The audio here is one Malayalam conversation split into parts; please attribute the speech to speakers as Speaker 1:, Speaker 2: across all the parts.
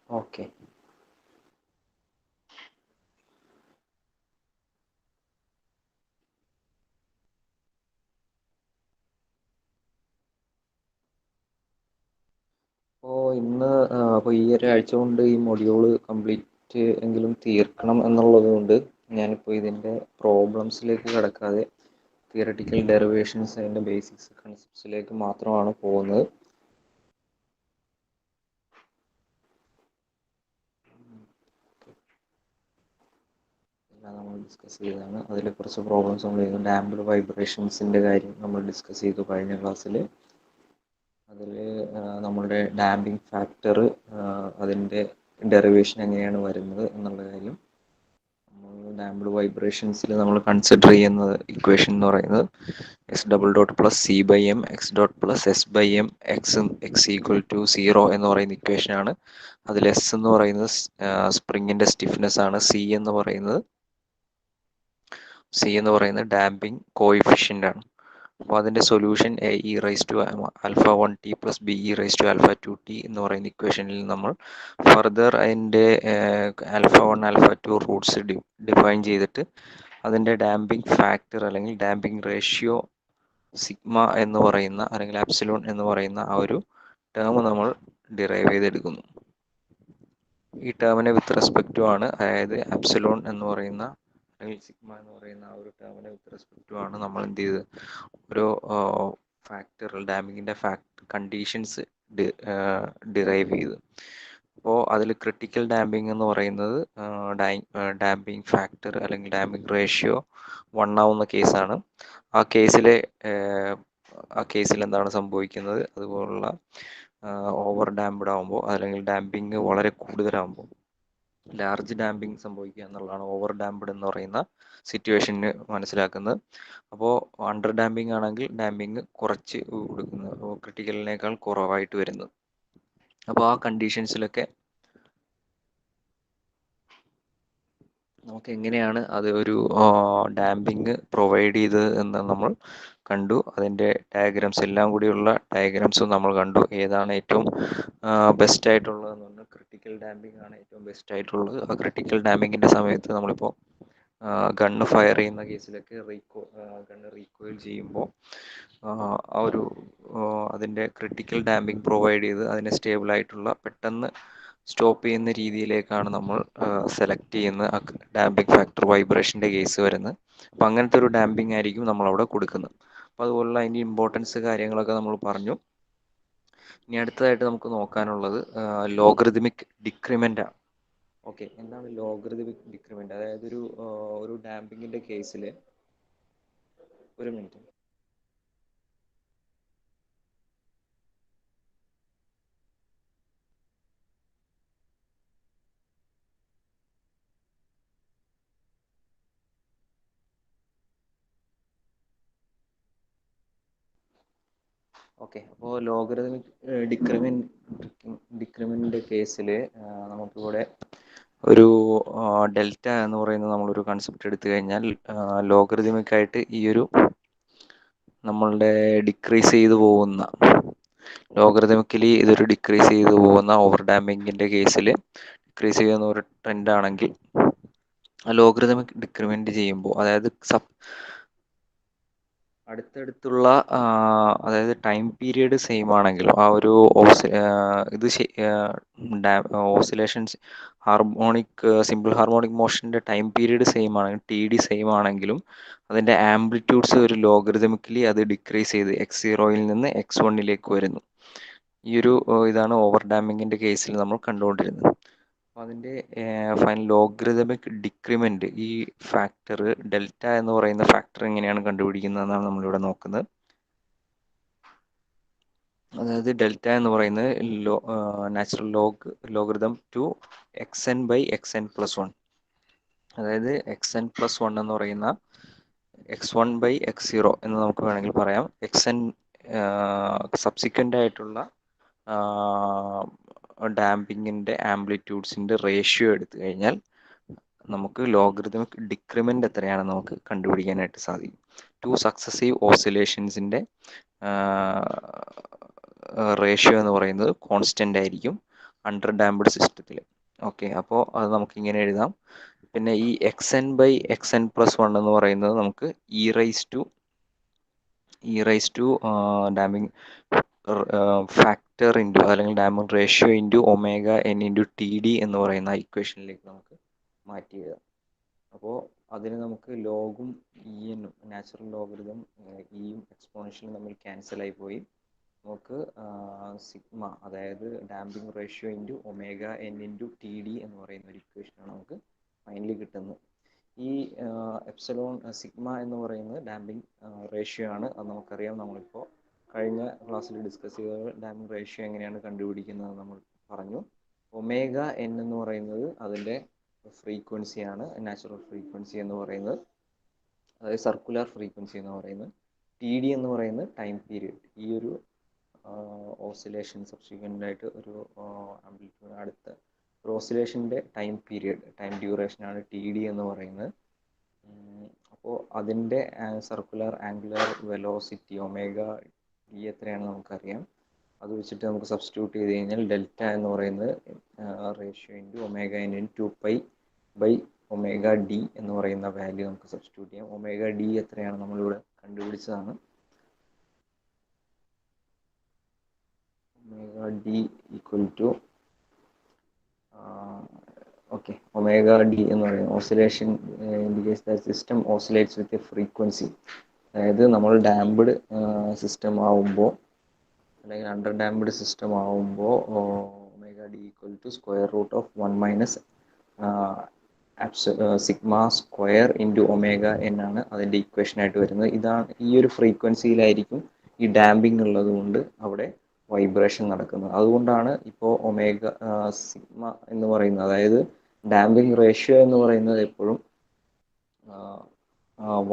Speaker 1: ഓക്കെ. അപ്പോൾ ഇന്ന് അപ്പോൾ ഈ ഒരാഴ്ച കൊണ്ട് ഈ മൊഡ്യൂള് കംപ്ലീറ്റ് എങ്കിലും തീർക്കണം എന്നുള്ളത് കൊണ്ട് ഞാനിപ്പോൾ ഇതിൻ്റെ പ്രോബ്ലംസിലേക്ക് കടക്കാതെ തിയറട്ടിക്കൽ ഡെറിവേഷൻസ് അതിൻ്റെ ബേസിക്സ് കൺസെപ്റ്റ്സിലേക്ക് മാത്രമാണ് പോകുന്നത്. എല്ലാം നമ്മൾ ഡിസ്കസ് ചെയ്തതാണ്. അതിൽ കുറച്ച് പ്രോബ്ലംസ് നമ്മൾ ചെയ്തു. ഡാംപ്ഡ് വൈബ്രേഷൻസിൻ്റെ കാര്യം നമ്മൾ ഡിസ്കസ് ചെയ്തു കഴിഞ്ഞ ക്ലാസ്സിൽ. അതിൽ നമ്മളുടെ ഡാമ്പിങ് ഫാക്ടർ, അതിൻ്റെ ഡെറിവേഷൻ എങ്ങനെയാണ് വരുന്നത് എന്നുള്ള കാര്യം. ഡാംപ്ഡ് വൈബ്രേഷൻസിൽ നമ്മൾ കൺസിഡർ ചെയ്യുന്നത് ഇക്വേഷൻ എന്ന് പറയുന്നത് x double dot plus C by m x dot plus S by m x equal to 0 എന്ന് പറയുന്ന ഇക്വേഷനാണ്. അതിൽ എസ് എന്ന് പറയുന്നത് സ്പ്രിങ്ങിൻ്റെ സ്റ്റിഫ്നെസ് ആണ്. സി എന്ന് പറയുന്നത് ഡാമ്പിങ് കോയിഫിഷ്യൻ്റ് ആണ്. അപ്പോൾ അതിൻ്റെ solution A e raise to alpha 1t plus B e raise to alpha 2t എന്ന് പറയുന്ന ഇക്വേഷനിൽ നമ്മൾ ഫർദർ അതിൻ്റെ ആൽഫ 1 ആൽഫ 2 റൂട്ട്സ് ഡിഫൈൻ ചെയ്തിട്ട് അതിൻ്റെ ഡാമ്പിങ് ഫാക്ടർ അല്ലെങ്കിൽ ഡാമ്പിങ് റേഷ്യോ സിഗ്മ എന്ന് പറയുന്ന അല്ലെങ്കിൽ ആപ്സിലോൺ എന്ന് പറയുന്ന ആ ഒരു ടേം നമ്മൾ ഡിറൈവ് ചെയ്തെടുക്കുന്നു. ഈ ടേമിനെ വിത്ത് റെസ്പെക്ട് ടു ആണ്, അതായത് ആപ്സിലോൺ എന്ന് പറയുന്ന അല്ലെങ്കിൽ സിഗ്മ എന്ന് പറയുന്ന ആ ഒരു ടേമിനെ വിത്ത് റെസ്പെക്ട് ടു ആണ് നമ്മൾ എന്ത് ചെയ്ത് ഒരു ഫാക്ടർ ഡാമ്പിങ്ങിൻ്റെ കണ്ടീഷൻസ് ഡിറൈവ് ചെയ്ത്. അപ്പോൾ അതിൽ ക്രിട്ടിക്കൽ ഡാമ്പിങ് എന്ന് പറയുന്നത് ഡാമ്പിങ് ഫാക്ടർ അല്ലെങ്കിൽ ഡാമ്പിങ് റേഷ്യോ 1 ആവുന്ന കേസാണ്. ആ കേസിൽ എന്താണ് സംഭവിക്കുന്നത്, അതുപോലുള്ള ഓവർ ഡാമ്പ്ഡ് ആകുമ്പോൾ അല്ലെങ്കിൽ ഡാമ്പിങ് വളരെ കൂടുതലാകുമ്പോൾ ലാർജ് ഡാമ്പിങ് സംഭവിക്കുക എന്നുള്ളതാണ് ഓവർ ഡാമ്പ്ഡ് എന്ന് പറയുന്ന സിറ്റുവേഷന് മനസ്സിലാക്കുന്നത്. അപ്പോൾ അണ്ടർ ഡാമ്പിങ് ആണെങ്കിൽ ഡാമ്പിങ് കുറച്ച് കൊടുക്കുന്നത്, അപ്പോൾ ക്രിട്ടിക്കലിനേക്കാൾ കുറവായിട്ട് വരുന്നത്. അപ്പോൾ ആ കണ്ടീഷൻസിലൊക്കെ നമുക്ക് എങ്ങനെയാണ് അത് ഒരു ഡാമ്പിങ് പ്രൊവൈഡ് ചെയ്തത് എന്ന് നമ്മൾ കണ്ടു. അതിൻ്റെ ഡയഗ്രാംസ് എല്ലാം കൂടിയുള്ള ഡയഗ്രാംസും നമ്മൾ കണ്ടു. ഏതാണ് ഏറ്റവും ബെസ്റ്റ് ആയിട്ടുള്ളതെന്ന് പറഞ്ഞാൽ ക്രിട്ടിക്കൽ ഡാമ്പിങ് ആണ് ഏറ്റവും ബെസ്റ്റ് ആയിട്ടുള്ളത്. ആ ക്രിട്ടിക്കൽ ഡാമ്പിങ്ങിൻ്റെ സമയത്ത് നമ്മളിപ്പോൾ ഗണ്ണ് ഫയർ ചെയ്യുന്ന കേസിലൊക്കെ ഗണ്ണ് റീകോയിൽ ചെയ്യുമ്പോൾ ആ ഒരു അതിൻ്റെ ക്രിട്ടിക്കൽ ഡാമ്പിങ് പ്രൊവൈഡ് ചെയ്ത് അതിനെ സ്റ്റേബിളായിട്ടുള്ള പെട്ടെന്ന് സ്റ്റോപ്പ് ചെയ്യുന്ന രീതിയിലേക്കാണ് നമ്മൾ സെലക്ട് ചെയ്യുന്ന ഡാമ്പിങ് ഫാക്ടർ വൈബ്രേഷൻ്റെ കേസ് വരുന്നത്. അപ്പം അങ്ങനത്തെ ഒരു ഡാമ്പിങ് ആയിരിക്കും നമ്മളവിടെ കൊടുക്കുന്നത്. അപ്പോൾ അതുപോലുള്ള അതിൻ്റെ ഇമ്പോർട്ടൻസ് കാര്യങ്ങളൊക്കെ നമ്മൾ പറഞ്ഞു. ഇനി അടുത്തതായിട്ട് നമുക്ക് നോക്കാനുള്ളത് ലോഗറിതമിക് ഡിക്രിമെൻ്റ് ആണ്. ഓക്കെ, എന്താണ് ലോഗറിതമിക് ഡിക്രിമെൻ്റ്? അതായത് ഒരു ഡാമ്പിങ്ങിൻ്റെ കേസിൽ ഒരു മിനിറ്റ്. ഓക്കെ, അപ്പോൾ ലോഗറിതമിക് ഡിക്രിമെൻ്റിൻ്റെ കേസിൽ നമുക്കിവിടെ ഒരു ഡെൽറ്റ എന്ന് പറയുന്ന നമ്മളൊരു കൺസെപ്റ്റ് എടുത്തു കഴിഞ്ഞാൽ ലോഗറിതമിക് ആയിട്ട് ഈ ഒരു നമ്മളുടെ ഡിക്രീസ് ചെയ്തു പോകുന്ന ലോഗറിതമിക്കലി ഇതൊരു ഡിക്രീസ് ചെയ്തു പോകുന്ന ഓവർ ഡാമ്പിങ്ങിൻ്റെ കേസിൽ ഡിക്രീസ് ചെയ്യുന്ന ഒരു ട്രെൻഡ് ആണെങ്കിൽ ലോഗറിതമിക് ഡിക്രിമെൻ്റ് ചെയ്യുമ്പോൾ, അതായത് അടുത്തടുത്തുള്ള അതായത് ടൈം പീരിയഡ് സെയിം ആണെങ്കിലും ആ ഒരു ഓസിലേഷൻസ് സിമ്പിൾ ഹാർമോണിക് മോഷൻ്റെ ടൈം പീരിയഡ് സെയിം ആണെങ്കിൽ TD സെയിം ആണെങ്കിലും അതിൻ്റെ ആംപ്ലിറ്റ്യൂഡ്സ് ഒരു ലോഗറിതമിക്കലി അത് ഡിക്രീസ് ചെയ്ത് X0യിൽ നിന്ന് X1ലേക്ക് വരുന്നു. ഈ ഒരു ഇതാണ് ഓവർ ഡാമ്പിങ്ങിൻ്റെ കേസിൽ നമ്മൾ കണ്ടുകൊണ്ടിരുന്നത്. അപ്പോൾ അതിൻ്റെ ഫൈനൽ ലോഗറിതമിക് ഡിക്രിമെൻ്റ്, ഈ ഫാക്ടർ ഡെൽറ്റ എന്ന് പറയുന്ന ഫാക്ടർ എങ്ങനെയാണ് കണ്ടുപിടിക്കുന്നതെന്നാണ് നമ്മളിവിടെ നോക്കുന്നത്. അതായത് ഡെൽറ്റ എന്ന് പറയുന്നത് നാച്ചുറൽ ലോഗറിതം ടു xn/xn+1. അതായത് xn+1 എന്ന് പറയുന്ന x1/x0 എന്ന് നമുക്ക് വേണമെങ്കിൽ പറയാം. xn സബ്സിക്വൻ്റ് ആയിട്ടുള്ള ഡാമ്പിങ്ങിൻ്റെ ആംപ്ലിറ്റ്യൂഡ്സിൻ്റെ റേഷ്യോ എടുത്തു കഴിഞ്ഞാൽ നമുക്ക് ലോഗറിതമിക് ഡിക്രിമെൻ്റ് എത്രയാണെന്ന് നമുക്ക് കണ്ടുപിടിക്കാനായിട്ട് സാധിക്കും. 2 സക്സസീവ് ഓസിലേഷൻസിൻ്റെ റേഷ്യോ എന്ന് പറയുന്നത് കോൺസ്റ്റൻ്റ് ആയിരിക്കും. അണ്ടർ ഡാംപ്ഡ് സിസ്റ്റത്തിൽ. ഓക്കെ, അപ്പോൾ അത് നമുക്ക് ഇങ്ങനെ എഴുതാം. പിന്നെ ഈ xn/xn+1 എന്ന് പറയുന്നത് നമുക്ക് e raise to damping factor into അല്ലെങ്കിൽ damping ratio into omega n into t d എന്ന് പറയുന്ന ഇക്വേഷനിലേക്ക് നമുക്ക് മാറ്റി എഴുതാം. അപ്പോൾ അതിന് നമുക്ക് ലോഗും ഇഎന്നും നാച്ചുറൽ ലോഗരിതം ഇയും എക്സ്പോണൻഷ്യലും തമ്മിൽ ക്യാൻസലായി പോയി. നമുക്ക് സിഗ്മ, അതായത് damping ratio into omega n into t d എന്ന് പറയുന്ന ഒരു ഇക്വേഷനാണ് നമുക്ക് ഫൈനലി കിട്ടുന്നത്. ഈ സിഗ്മ എന്ന് പറയുന്നത് ഡാമ്പിങ് റേഷ്യോ ആണ്. അത് നമുക്കറിയാം. നമ്മളിപ്പോൾ കഴിഞ്ഞ ക്ലാസ്സിൽ ഡിസ്കസ് ചെയ്ത ഡാമ്പിങ് റേഷ്യോ എങ്ങനെയാണ് കണ്ടുപിടിക്കുന്നത് നമ്മൾ പറഞ്ഞു. ഒമേഗ എൻ എന്ന് പറയുന്നത് അതിൻ്റെ ഫ്രീക്വൻസിയാണ്, നാച്ചുറൽ ഫ്രീക്വൻസി എന്ന് പറയുന്നത്, അതായത് സർക്കുലർ ഫ്രീക്വൻസി എന്ന് പറയുന്നത്. ടി ഡി എന്ന് പറയുന്നത് ടൈം പീരിയഡ്. ഈ ഒരു ഓസിലേഷൻ സബ്സിക്വൻ്റ് ആയിട്ട് ഒരു ആംപ്ലിറ്റ്യൂഡ് അടുത്ത ഒരു ഓസിലേഷൻ്റെ ടൈം പീരിയഡ്, ടൈം ഡ്യൂറേഷനാണ് ടി ഡി എന്ന് പറയുന്നത്. അപ്പോൾ അതിൻ്റെ circular angular velocity omega d എത്രയാണ് നമുക്കറിയാം. അത് വെച്ചിട്ട് നമുക്ക് സബ്സ്റ്റിറ്റ്യൂട്ട് ചെയ്ത് കഴിഞ്ഞാൽ ഡെൽറ്റ എന്ന് പറയുന്നത് ratio into omega n in 2π/, omega d എന്ന് പറയുന്ന വാല്യൂ നമുക്ക് സബ്സ്റ്റിറ്റ്യൂട്ട് ചെയ്യാം. ഒമേഗ ഡി എത്രയാണ് നമ്മളിവിടെ കണ്ടുപിടിച്ചതാണ്. Omega d equal to okay, omega d എന്ന് പറയുന്നത് oscillation indicates that system oscillates with a frequency. അതായത് നമ്മൾ ഡാംപ്ഡ് സിസ്റ്റം ആവുമ്പോൾ അല്ലെങ്കിൽ അണ്ടർ ഡാംപ്ഡ് സിസ്റ്റം ആവുമ്പോൾ omega d equal to square root of 1 - sigma square into omega N ആണ് അതിൻ്റെ ഇക്വേഷനായിട്ട് വരുന്നത്. ഇതാണ് ഈ ഒരു ഫ്രീക്വൻസിയിലായിരിക്കും ഈ ഡാമ്പിങ് ഉള്ളത് കൊണ്ട് അവിടെ വൈബ്രേഷൻ നടക്കുന്നത്. അതുകൊണ്ടാണ് ഇപ്പോൾ ഒമേഗ സിഗ്മ എന്ന് പറയുന്നത്, അതായത് ഡാമ്പിങ് റേഷ്യോ എന്ന് പറയുന്നത് എപ്പോഴും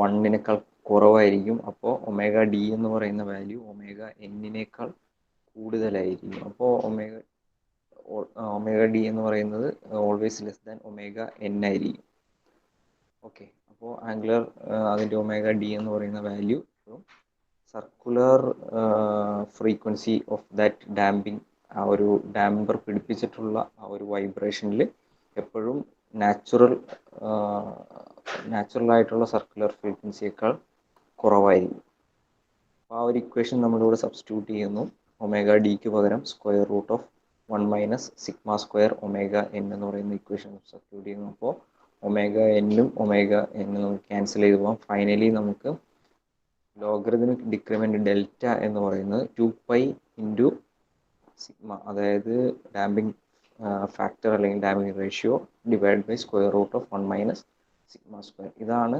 Speaker 1: 1 കുറവായിരിക്കും. അപ്പോൾ ഒമേഗ ഡി എന്ന് പറയുന്ന വാല്യൂ ഒമേഗ എന്നിനേക്കാൾ കൂടുതലായിരിക്കും. അപ്പോൾ ഒമേഗ ഡി എന്ന് പറയുന്നത് always less than omega n ആയിരിക്കും. ഓക്കെ, അപ്പോൾ ആംഗുലർ അതിൻ്റെ ഒമേഗ ഡി എന്ന് പറയുന്ന value circular frequency of that damping, ആ ഒരു ഡാമ്പർ പിടിപ്പിച്ചിട്ടുള്ള ആ ഒരു വൈബ്രേഷനിൽ എപ്പോഴും നാച്ചുറലായിട്ടുള്ള സർക്കുലർ ഫ്രീക്വൻസിയേക്കാൾ കുറവായിരിക്കും. അപ്പോൾ ആ ഒരു ഇക്വേഷൻ നമ്മളിവിടെ സബ്സ്റ്റിറ്റ്യൂട്ട് ചെയ്യുന്നു. ഒമേഗ ഡിക്ക് പകരം square root of 1 - sigma square omega n എന്ന് പറയുന്ന ഇക്വേഷൻ സബ്സ്റ്റിറ്റ്യൂട്ട് ചെയ്യുന്നു. അപ്പോൾ ഒമേഗ എന്നും ഒമേഗ എന്നും നമുക്ക് ക്യാൻസൽ ചെയ്ത് പോകാം. ഫൈനലി നമുക്ക് ലോഗരിതമിക് ഡിക്രിമെൻറ്റ് ഡെൽറ്റ എന്ന് പറയുന്നത് 2π ഇൻറ്റു സിഗ്മ, അതായത് ഡാമ്പിങ് ഫാക്ടർ അല്ലെങ്കിൽ damping ratio divide by square root of 1 - sigma square. ഇതാണ്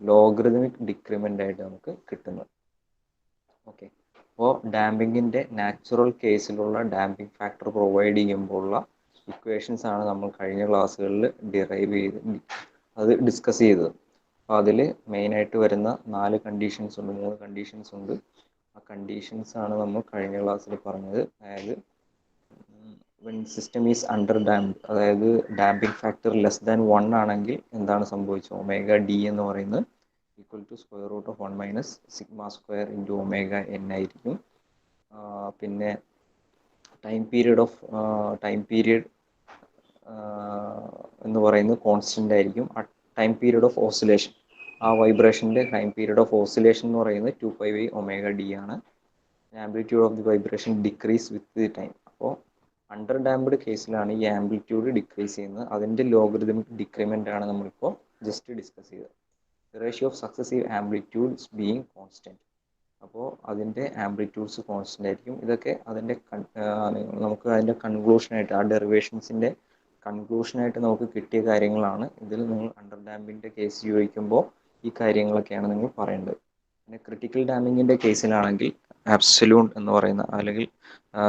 Speaker 1: ലോഗരിതമിക് ഡിക്രിമെൻ്റ് ആയിട്ട് നമുക്ക് കിട്ടുന്നത്. ഓക്കെ, അപ്പോൾ ഡാമ്പിങ്ങിൻ്റെ നാച്ചുറൽ കേസിലുള്ള ഡാമ്പിങ് ഫാക്ടർ പ്രൊവൈഡ് ചെയ്യുമ്പോഴുള്ള ഇക്വേഷൻസ് ആണ് നമ്മൾ കഴിഞ്ഞ ക്ലാസ്സുകളിൽ അത് ഡിസ്കസ് ചെയ്തത്. അപ്പോൾ അതിൽ മെയിനായിട്ട് വരുന്ന 3 കണ്ടീഷൻസ് ഉണ്ട്. ആ കണ്ടീഷൻസ് ആണ് നമ്മൾ കഴിഞ്ഞ ക്ലാസ്സിൽ പറഞ്ഞത്. അതായത് when system is under damped, അതായത് ഡാമ്പിങ് ഫാക്ടർ ലെസ് ദാൻ 1 ആണെങ്കിൽ എന്താണ് സംഭവിച്ചത്? ഒമേഗ ഡി എന്ന് പറയുന്നത് equal to square root of 1 - sigma square into omega n ആയിരിക്കും. പിന്നെ ടൈം പീരിയഡ് എന്ന് പറയുന്നത് കോൺസ്റ്റൻ്റ് ആയിരിക്കും. ആ ടൈം പീരിയഡ് ഓഫ് ഓസിലേഷൻ, ആ വൈബ്രേഷൻ്റെ ടൈം പീരിയഡ് ഓഫ് ഓസിലേഷൻ എന്ന് പറയുന്നത് 2π/ഒമേഗ ഡി ആണ്. Amplitude of the vibration decrease with the time. അപ്പോൾ അണ്ടർ ഡാംപ്ഡ് കേസിലാണ് ഈ ആംപ്ലിറ്റ്യൂഡ് ഡിക്രീസ് ചെയ്യുന്നത്. അതിൻ്റെ ലോഗരിതമിക് ഡിക്രിമെൻ്റ് ആണ് നമ്മളിപ്പോൾ ജസ്റ്റ് ഡിസ്കസ് ചെയ്തത്. Ratio of successive amplitudes being constant. അപ്പോൾ അതിൻ്റെ ആംപ്ലിറ്റ്യൂഡ്സ് കോൺസ്റ്റൻ്റ് ആയിരിക്കും. ഇതൊക്കെ അതിൻ്റെ നമുക്ക് അതിൻ്റെ കൺക്ലൂഷനായിട്ട്, ആ ഡെറിവേഷൻസിൻ്റെ കൺക്ലൂഷനായിട്ട് നമുക്ക് കിട്ടിയ കാര്യങ്ങളാണ്. ഇതിൽ നിങ്ങൾ അണ്ടർ ഡാമ്പിൻ്റെ കേസ് ചോദിക്കുമ്പോൾ ഈ കാര്യങ്ങളൊക്കെയാണ് നിങ്ങൾ പറയേണ്ടത്. പിന്നെ ക്രിട്ടിക്കൽ ഡാമ്പിങ്ങിൻ്റെ കേസിലാണെങ്കിൽ ആബ്സല്യൂട്ട് എന്ന് പറയുന്ന അല്ലെങ്കിൽ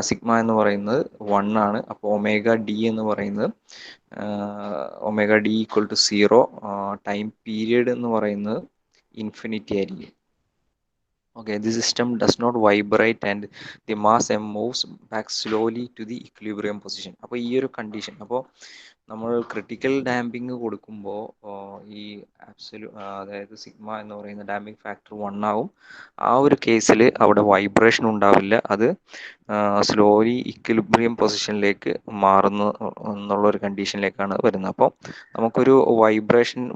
Speaker 1: സിഗ്മ എന്ന് പറയുന്നത് 1 ആണ്. അപ്പോൾ ഒമേഗ ഡി എന്ന് പറയുന്നത് omega d equal to 0. Time period എന്ന് പറയുന്നത് ഇൻഫിനിറ്റി ആയിരിക്കും. Okay, the system does not vibrate and the mass m moves back slowly to the equilibrium position. അപ്പോൾ ഈ ഒരു കണ്ടീഷൻ, അപ്പോൾ നമ്മൾ ക്രിട്ടിക്കൽ ഡാമ്പിങ് കൊടുക്കുമ്പോൾ ഈ അതായത് സിഗ്മ എന്ന് പറയുന്ന ഡാമ്പിങ് ഫാക്ടർ 1 ആവും. ആ ഒരു കേസിൽ അവിടെ വൈബ്രേഷൻ ഉണ്ടാവില്ല. അത് സ്ലോലി ഇക്വിലിബ്രിയം പൊസിഷനിലേക്ക് മാറുന്നു എന്നുള്ള ഒരു കണ്ടീഷനിലേക്കാണ് വരുന്നത്. അപ്പോൾ നമുക്കൊരു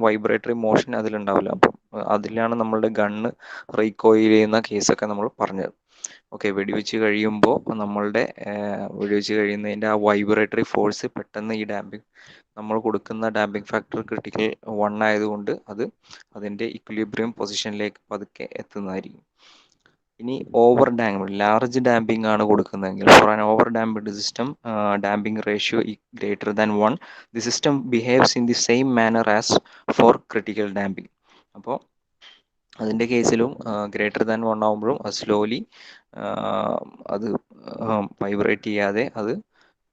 Speaker 1: വൈബ്രേറ്ററി മോഷൻ അതിലുണ്ടാവില്ല. അപ്പം അതിലാണ് നമ്മളുടെ ഗണ്ണ് റീകോയിൽ ചെയ്യുന്ന കേസൊക്കെ നമ്മൾ പറഞ്ഞത്. ഓക്കെ, വെടിവെച്ച് കഴിയുമ്പോൾ വെടിവെച്ച് കഴിയുന്നതിൻ്റെ ആ വൈബ്രേറ്ററി ഫോഴ്സ് പെട്ടെന്ന് ഈ നമ്മൾ കൊടുക്കുന്ന ഡാമ്പിംഗ് ഫാക്ടർ ക്രിട്ടിക്കൽ 1 ആയതുകൊണ്ട് അത് അതിൻ്റെ ഇക്വിലിബ്രിയം പൊസിഷനിലേക്ക് പതുക്കെ എത്തുന്നതായിരിക്കും. ഇനി ഓവർ ഡാമ്പിംഗ്, ലാർജ് ഡാമ്പിംഗ് ആണ് കൊടുക്കുന്നതെങ്കിൽ, for an over damped system damping ratio greater than 1, the system behaves in the same manner as for critical damping. അപ്പോൾ അതിൻ്റെ കേസിലും ഗ്രേറ്റർ ദാൻ 1 ആകുമ്പോഴും അത് സ്ലോലി അത് വൈബ്രേറ്റ് ചെയ്യാതെ അത്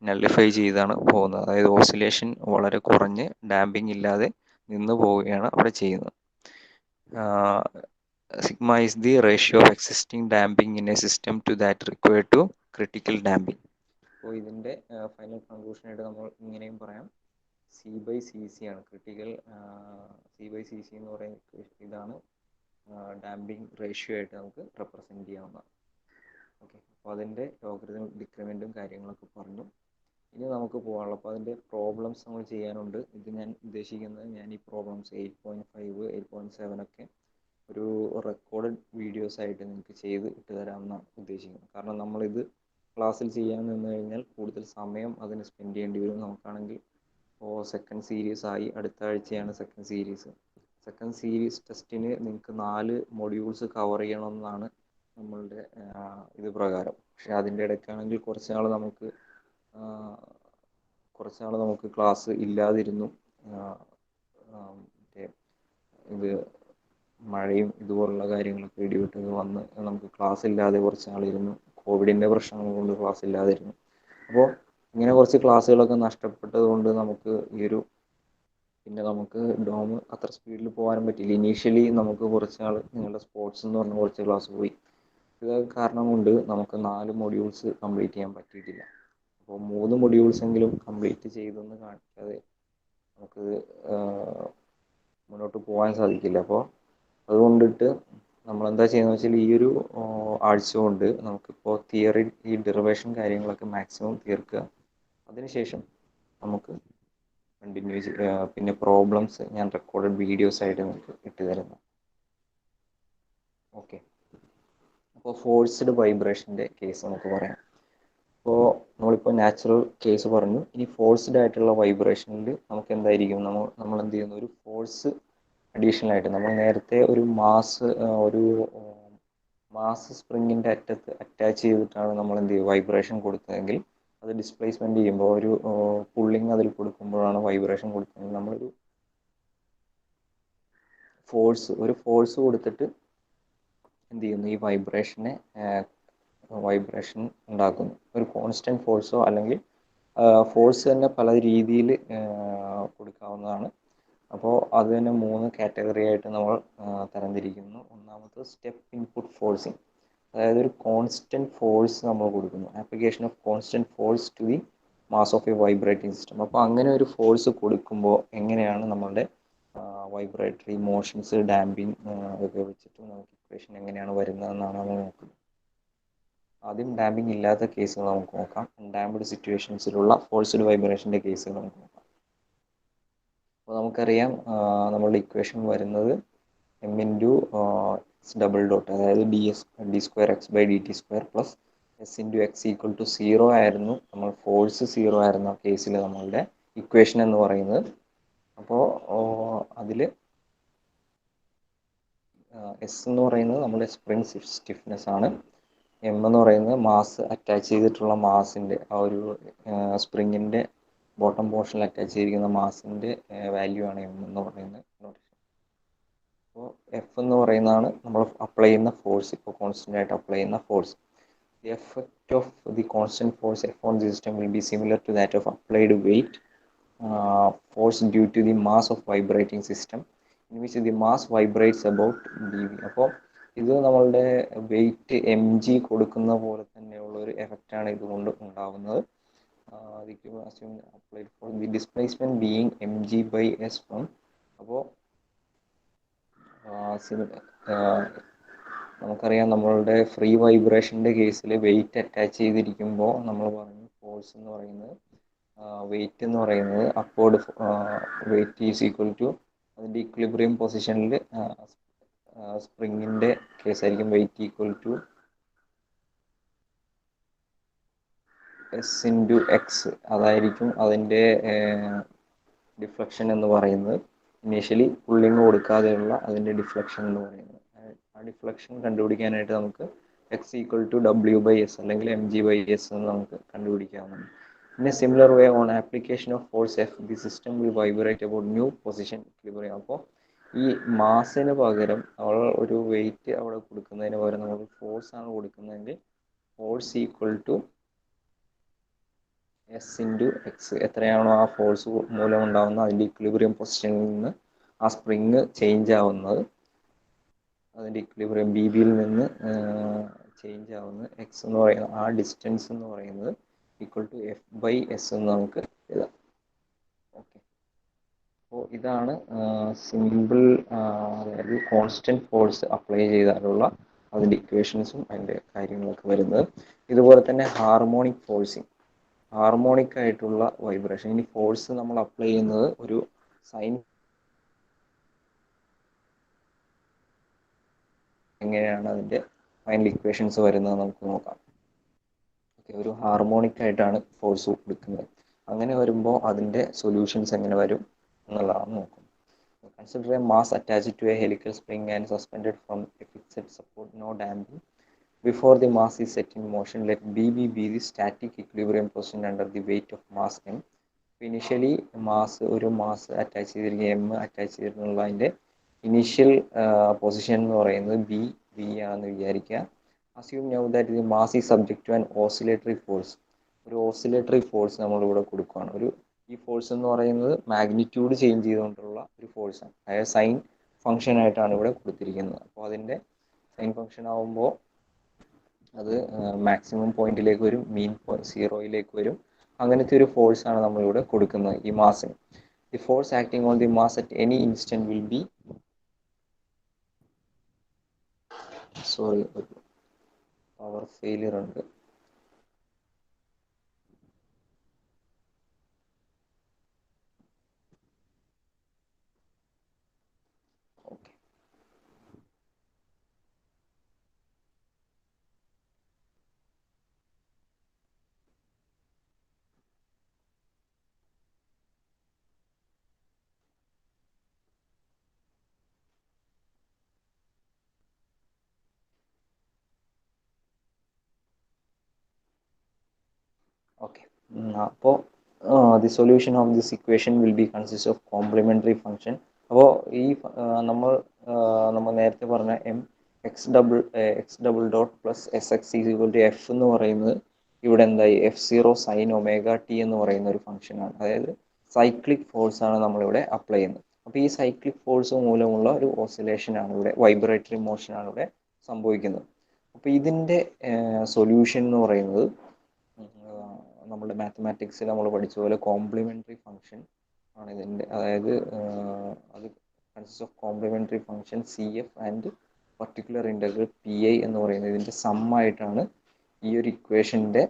Speaker 1: നള്ളിഫൈ ചെയ്താണ് പോകുന്നത്. അതായത് ഓസിലേഷൻ വളരെ കുറഞ്ഞ് ഡാമ്പിംഗ് ഇല്ലാതെ നിന്ന് പോവുകയാണ് അവിടെ ചെയ്യുന്നത്. Sigma is the ratio of existing damping in a system to that required to critical damping. അപ്പോൾ ഇതിൻ്റെ ഫൈനൽ കൺക്ലൂഷനായിട്ട് നമ്മൾ ഇങ്ങനെയും പറയാം, C/Cc ആണ് ക്രിട്ടിക്കൽ. C/Cc എന്ന് പറയുന്ന ഇതാണ് ഡാമ്പിംഗ് റേഷ്യോ ആയിട്ട് നമുക്ക് റെപ്രസെൻറ്റ് ചെയ്യാവുന്നതാണ്. ഓക്കെ, അപ്പോൾ അതിൻ്റെ ലോഗരിതം ഡിക്രിമെൻറ്റും കാര്യങ്ങളൊക്കെ പറഞ്ഞു. ഇനി നമുക്ക് പോകാനുള്ളൂ. അപ്പോൾ അതിൻ്റെ പ്രോബ്ലംസ് നമ്മൾ ചെയ്യാനുണ്ട്. ഇത് ഞാൻ ഉദ്ദേശിക്കുന്നത്, ഞാൻ ഈ പ്രോബ്ലംസ് 8.5, 8.7 ഒക്കെ ഒരു റെക്കോർഡഡ് വീഡിയോസ് ആയിട്ട് നിങ്ങൾക്ക് ചെയ്ത് ഇട്ട് തരാമെന്നാണ് ഉദ്ദേശിക്കുന്നത്. കാരണം നമ്മളിത് ക്ലാസ്സിൽ ചെയ്യാൻ നിന്ന് കഴിഞ്ഞാൽ കൂടുതൽ സമയം അതിന് സ്പെൻഡ് ചെയ്യേണ്ടി വരും. നമുക്കാണെങ്കിൽ ഇപ്പോൾ സെക്കൻഡ് സീരീസ് ആയി, അടുത്ത ആഴ്ചയാണ് സെക്കൻഡ് സീരീസ്. സെക്കൻഡ് സീരീസ് ടെസ്റ്റിന് നിങ്ങൾക്ക് 4 മൊഡ്യൂൾസ് കവർ ചെയ്യണമെന്നാണ് നമ്മളുടെ ഇത് പ്രകാരം. പക്ഷെ അതിൻ്റെ ഇടയ്ക്കാണെങ്കിൽ കുറച്ച് നാൾ നമുക്ക് ക്ലാസ് ഇല്ലാതിരുന്നു. ഇത് മഴയും ഇതുപോലുള്ള കാര്യങ്ങളൊക്കെ ഇടിവെട്ടൊക്കെ വന്ന് നമുക്ക് ക്ലാസ് ഇല്ലാതെ കുറച്ച് നാളിരുന്നു. കോവിഡിൻ്റെ പ്രശ്നങ്ങൾ കൊണ്ട് ക്ലാസ് ഇല്ലാതിരുന്നു. അപ്പോൾ ഇങ്ങനെ കുറച്ച് ക്ലാസ്സുകളൊക്കെ നഷ്ടപ്പെട്ടത് കൊണ്ട് നമുക്ക് ഡോം അത്ര സ്പീഡിൽ പോകാനും പറ്റില്ല. ഇനീഷ്യലി നമുക്ക് കുറച്ച് നാൾ നിങ്ങളുടെ സ്പോർട്സ് എന്ന് പറഞ്ഞ കുറച്ച് ക്ലാസ് പോയി. ഇത് കാരണം കൊണ്ട് നമുക്ക് 4 മൊഡ്യൂൾസ് കംപ്ലീറ്റ് ചെയ്യാൻ പറ്റിയിട്ടില്ല. അപ്പോൾ 3 മൊഡ്യൂൾസ് എങ്കിലും കംപ്ലീറ്റ് ചെയ്തെന്ന് കാണിക്കാതെ നമുക്ക് മുന്നോട്ട് പോകാൻ സാധിക്കില്ല. അപ്പോൾ അതുകൊണ്ടിട്ട് നമ്മളെന്താ ചെയ്യുന്നത് വെച്ചാൽ, ഈ ഒരു ആഴ്ച കൊണ്ട് നമുക്കിപ്പോൾ തിയറി, ഈ ഡെറിവേഷൻ കാര്യങ്ങളൊക്കെ മാക്സിമം തീർക്കുക. അതിനുശേഷം നമുക്ക് കണ്ടിന്യൂ പിന്നെ പ്രോബ്ലംസ് ഞാൻ റെക്കോർഡഡ് വീഡിയോസ് ആയിട്ട് നിങ്ങൾക്ക് ഇട്ട് തരുന്നു. ഓക്കെ, അപ്പോൾ ഫോഴ്സ്ഡ് വൈബ്രേഷൻ്റെ കേസ് നമുക്ക് പറയാം. അപ്പോൾ നമ്മളിപ്പോൾ നാച്ചുറൽ കേസ് പറഞ്ഞു. ഇനി ഫോഴ്സ്ഡ് ആയിട്ടുള്ള വൈബ്രേഷനിൽ നമുക്ക് എന്തായിരിക്കും, നമ്മൾ എന്ത് ചെയ്യുന്നു, ഒരു ഫോഴ്സ് അഡീഷണൽ ആയിട്ട് നമ്മൾ നേരത്തെ ഒരു മാസ് സ്പ്രിങ്ങിൻ്റെ അറ്റത്ത് അറ്റാച്ച് ചെയ്തിട്ടാണ് നമ്മൾ എന്ത് ചെയ്യും വൈബ്രേഷൻ കൊടുത്തതെങ്കിൽ, അത് ഡിസ്പ്ലേസ്മെൻറ്റ് ചെയ്യുമ്പോൾ ഒരു പുള്ളിങ് അതിൽ കൊടുക്കുമ്പോഴാണ് വൈബ്രേഷൻ കൊടുക്കുന്നത്. നമ്മളൊരു ഫോഴ്സ് കൊടുത്തിട്ട് എന്ത് ചെയ്യുന്നു, ഈ വൈബ്രേഷൻ ഉണ്ടാക്കുന്നു. ഒരു കോൺസ്റ്റൻറ്റ് ഫോഴ്സോ അല്ലെങ്കിൽ ഫോഴ്സ് തന്നെ പല രീതിയിൽ കൊടുക്കാവുന്നതാണ്. അപ്പോൾ അത് തന്നെ 3 കാറ്റഗറി ആയിട്ട് നമ്മൾ തരംതിരിക്കുന്നു. ഒന്നാമത് സ്റ്റെപ്പ് ഇൻപുട്ട് ഫോഴ്സിങ്, അതായത് ഒരു കോൺസ്റ്റൻറ്റ് ഫോഴ്സ് നമ്മൾ കൊടുക്കുന്നു. Application of constant force to the mass of a vibrating system. അപ്പോൾ അങ്ങനെ ഒരു ഫോഴ്സ് കൊടുക്കുമ്പോൾ എങ്ങനെയാണ് നമ്മളുടെ വൈബ്രേറ്ററി മോഷൻസ്, ഡാമ്പിങ് ഒക്കെ വെച്ചിട്ട് നമുക്ക് ഇക്വേഷൻ എങ്ങനെയാണ് വരുന്നതെന്നാണ് നമ്മൾ നോക്കുന്നത്. ആദ്യം ഡാമ്പിങ് ഇല്ലാത്ത കേസുകൾ നമുക്ക് നോക്കാം. അൺഡാമ്പ്ഡ് സിറ്റുവേഷൻസിലുള്ള ഫോഴ്സ്ഡ് വൈബ്രേഷൻ്റെ കേസുകൾ നമുക്ക് നോക്കാം. അപ്പോൾ നമുക്കറിയാം നമ്മളുടെ ഇക്വേഷൻ വരുന്നത് m (x)(x), അതായത് d²x/dt² പ്ലസ് s(x) = 0 ആയിരുന്നു. നമ്മൾ ഫോഴ്സ് 0 ആയിരുന്ന കേസിൽ നമ്മളുടെ ഇക്വേഷൻ എന്ന് പറയുന്നത്. അപ്പോൾ അതിൽ എസ് എന്ന് പറയുന്നത് നമ്മുടെ സ്പ്രിംഗ് സ്റ്റിഫ്നെസ് ആണ്. എം എന്ന് പറയുന്നത് മാസ് അറ്റാച്ച് ചെയ്തിട്ടുള്ള മാസിൻ്റെ ആ ഒരു സ്പ്രിങ്ങിൻ്റെ ബോട്ടം പോർഷനിൽ അറ്റാച്ച് ചെയ്തിരിക്കുന്ന മാസിൻ്റെ വാല്യൂ ആണ് എം എന്ന് പറയുന്നത്. അപ്പോൾ എഫ് എന്ന് പറയുന്നതാണ് നമ്മൾ അപ്ലൈ ചെയ്യുന്ന ഫോഴ്സ്, ഇപ്പോൾ കോൺസ്റ്റൻ്റ് ആയിട്ട് അപ്ലൈ ചെയ്യുന്ന force. The effect of the constant force F on the system will be similar to that of applied weight force due to the mass of vibrating system in which the mass vibrates about dv. അപ്പോൾ ഇത് നമ്മളുടെ വെയിറ്റ് mg കൊടുക്കുന്ന പോലെ തന്നെയുള്ള ഒരു എഫക്റ്റാണ് ഇതുകൊണ്ട് ഉണ്ടാകുന്നത്. ആദ്യം assume applied for the displacement being mg by s from അപ്പോൾ നമുക്കറിയാം നമ്മളുടെ ഫ്രീ വൈബ്രേഷൻ്റെ കേസിൽ വെയിറ്റ് അറ്റാച്ച് ചെയ്തിരിക്കുമ്പോൾ നമ്മൾ പറഞ്ഞു ഫോഴ്സ് എന്ന് പറയുന്നത് വെയിറ്റ് എന്ന് പറയുന്നത് upward weight is equal to അതിൻ്റെ ഇക്വിലിബ്രിയം പൊസിഷനിൽ സ്പ്രിങ്ങിൻ്റെ കേസായിരിക്കും weight equal to s into x അതായിരിക്കും അതിൻ്റെ ഡിഫ്ലക്ഷൻ എന്ന് പറയുന്നത്. ഇനീഷ്യലി പുള്ളിങ് കൊടുക്കാതെയുള്ള അതിൻ്റെ ഡിഫ്ലക്ഷൻ എന്ന് പറയുന്നത്. ആ ഡിഫ്ലക്ഷൻ കണ്ടുപിടിക്കാനായിട്ട് നമുക്ക് എക്സ് ഈക്വൽ ടു ഡബ്ല്യു ബൈ എസ് അല്ലെങ്കിൽ എം ജി ബൈ എസ് എന്ന് നമുക്ക് കണ്ടുപിടിക്കാവുന്നതാണ്. In a similar way on application of force f the system will vibrate about new position equilibrium. അപ്പോൾ ഈ മാസിന് പകരം നമ്മൾ ഒരു വെയിറ്റ് അവിടെ കൊടുക്കുന്നതിന് പകരം നമ്മൾ ഫോഴ്സ് ആണ് കൊടുക്കുന്നതെങ്കിൽ force equal to s into x എത്രയാണോ ആ ഫോഴ്സ് മൂലം ഉണ്ടാകുന്ന അതിൻ്റെ ഇക്വിലിബ്രിയം പൊസിഷനിൽ നിന്ന് ആ സ്പ്രിങ് ചേഞ്ച് ആവുന്നത് അതിൻ്റെ ഇക്വിലിബ്രിയം ബി ബിയിൽ നിന്ന് ചേഞ്ച് ആവുന്നത് എക്സ് എന്ന് പറയുന്നത് ആ ഡിസ്റ്റൻസ് എന്ന് പറയുന്നത് equal to F by S എന്ന് നമുക്ക് എഴുതാം. ഓക്കെ, അപ്പോൾ ഇതാണ് സിമ്പിൾ അതായത് കോൺസ്റ്റൻറ്റ് ഫോഴ്സ് അപ്ലൈ ചെയ്താലുള്ള അതിൻ്റെ ഇക്വേഷൻസും അതിൻ്റെ കാര്യങ്ങളൊക്കെ വരുന്നത്. ഇതുപോലെ തന്നെ ഹാർമോണിക് ഫോഴ്സിങ്, ഹാർമോണിക് ആയിട്ടുള്ള വൈബ്രേഷൻ. ഇനി ഫോഴ്സ് നമ്മൾ അപ്ലൈ ചെയ്യുന്നത് ഒരു സൈൻ എങ്ങനെയാണ് അതിൻ്റെ ഫൈനൽ ഇക്വേഷൻസ് വരുന്നത് നമുക്ക് നോക്കാം. ഓക്കെ, ഒരു ഹാർമോണിക് ആയിട്ടാണ് ഫോഴ്സ് കൊടുക്കുന്നത്. അങ്ങനെ വരുമ്പോൾ അതിൻ്റെ സൊല്യൂഷൻസ് എങ്ങനെ വരും എന്നുള്ളതാണ് നോക്കുന്നത്. Consider a mass attached to a helical spring and suspended from a fixed support, no damping. Before the mass is set in motion, let BB be the static equilibrium position under the weight of mass m. Initially ഒരു മാസ് അറ്റാച്ച് ചെയ്തിരിക്കുന്ന എം അറ്റാച്ച് ചെയ്തിട്ടുള്ള അതിൻ്റെ ഇനീഷ്യൽ പൊസിഷൻ എന്ന് പറയുന്നത് ബി ആണെന്ന് വിചാരിക്കുക. Assume now that the mass is subject to an oscillatory force. ഒരു ഓസിലേറ്ററി ഫോഴ്സ് നമ്മളിവിടെ കൊടുക്കുകയാണ്. ഈ ഫോഴ്സ് എന്ന് പറയുന്നത് മാഗ്നിറ്റ്യൂഡ് ചേഞ്ച് ചെയ്തുകൊണ്ടുള്ള ഒരു ഫോഴ്സാണ്. അതായത് സൈൻ ഫംഗ്ഷൻ ആയിട്ടാണ് ഇവിടെ കൊടുത്തിരിക്കുന്നത്. അപ്പോൾ അതിൻ്റെ സൈൻ ഫംഗ്ഷൻ ആകുമ്പോൾ അത് മാക്സിമം പോയിന്റിലേക്ക് വരും, മീൻ സീറോയിലേക്ക് വരും. അങ്ങനത്തെ ഒരു ഫോഴ്സ് ആണ് നമ്മളിവിടെ കൊടുക്കുന്നത് ഈ മാസിന്. The force acting on the mass at any instant will be power failure ഉണ്ട്. Okay, okay. അപ്പോൾ the solution of this equation will be consist of complementary function. അപ്പോൾ ഈ നമ്മൾ നേരത്തെ പറഞ്ഞ x double dot plus S X is equal to f എന്ന് പറയുന്നത് ഇവിടെ എന്തായി F0 സൈൻ ഒമേഗ ടി എന്ന് പറയുന്ന ഒരു ഫംഗ്ഷനാണ്. അതായത് സൈക്ലിക് ഫോഴ്സ് ആണ് നമ്മളിവിടെ അപ്ലൈ ചെയ്യുന്നത്. അപ്പോൾ ഈ സൈക്ലിക് ഫോഴ്സ് മൂലമുള്ള ഒരു ഓസിലേഷനാണ് ഇവിടെ, വൈബ്രേറ്ററി മോഷനാണ് ഇവിടെ സംഭവിക്കുന്നത്. അപ്പോൾ ഇതിൻ്റെ സൊല്യൂഷൻ എന്ന് പറയുന്നത് നമ്മുടെ മാത്തമാറ്റിക്സിൽ നമ്മൾ പഠിച്ച പോലെ കോംപ്ലിമെൻ്ററി ഫംഗ്ഷൻ ആണ് ഇതിൻ്റെ. അതായത് അത് consist of complementary function C F and particular integral P I എന്ന് പറയുന്നത് ഇതിൻ്റെ സമ്മായിട്ടാണ് ഈ ഒരു ഇക്വേഷൻ്റെ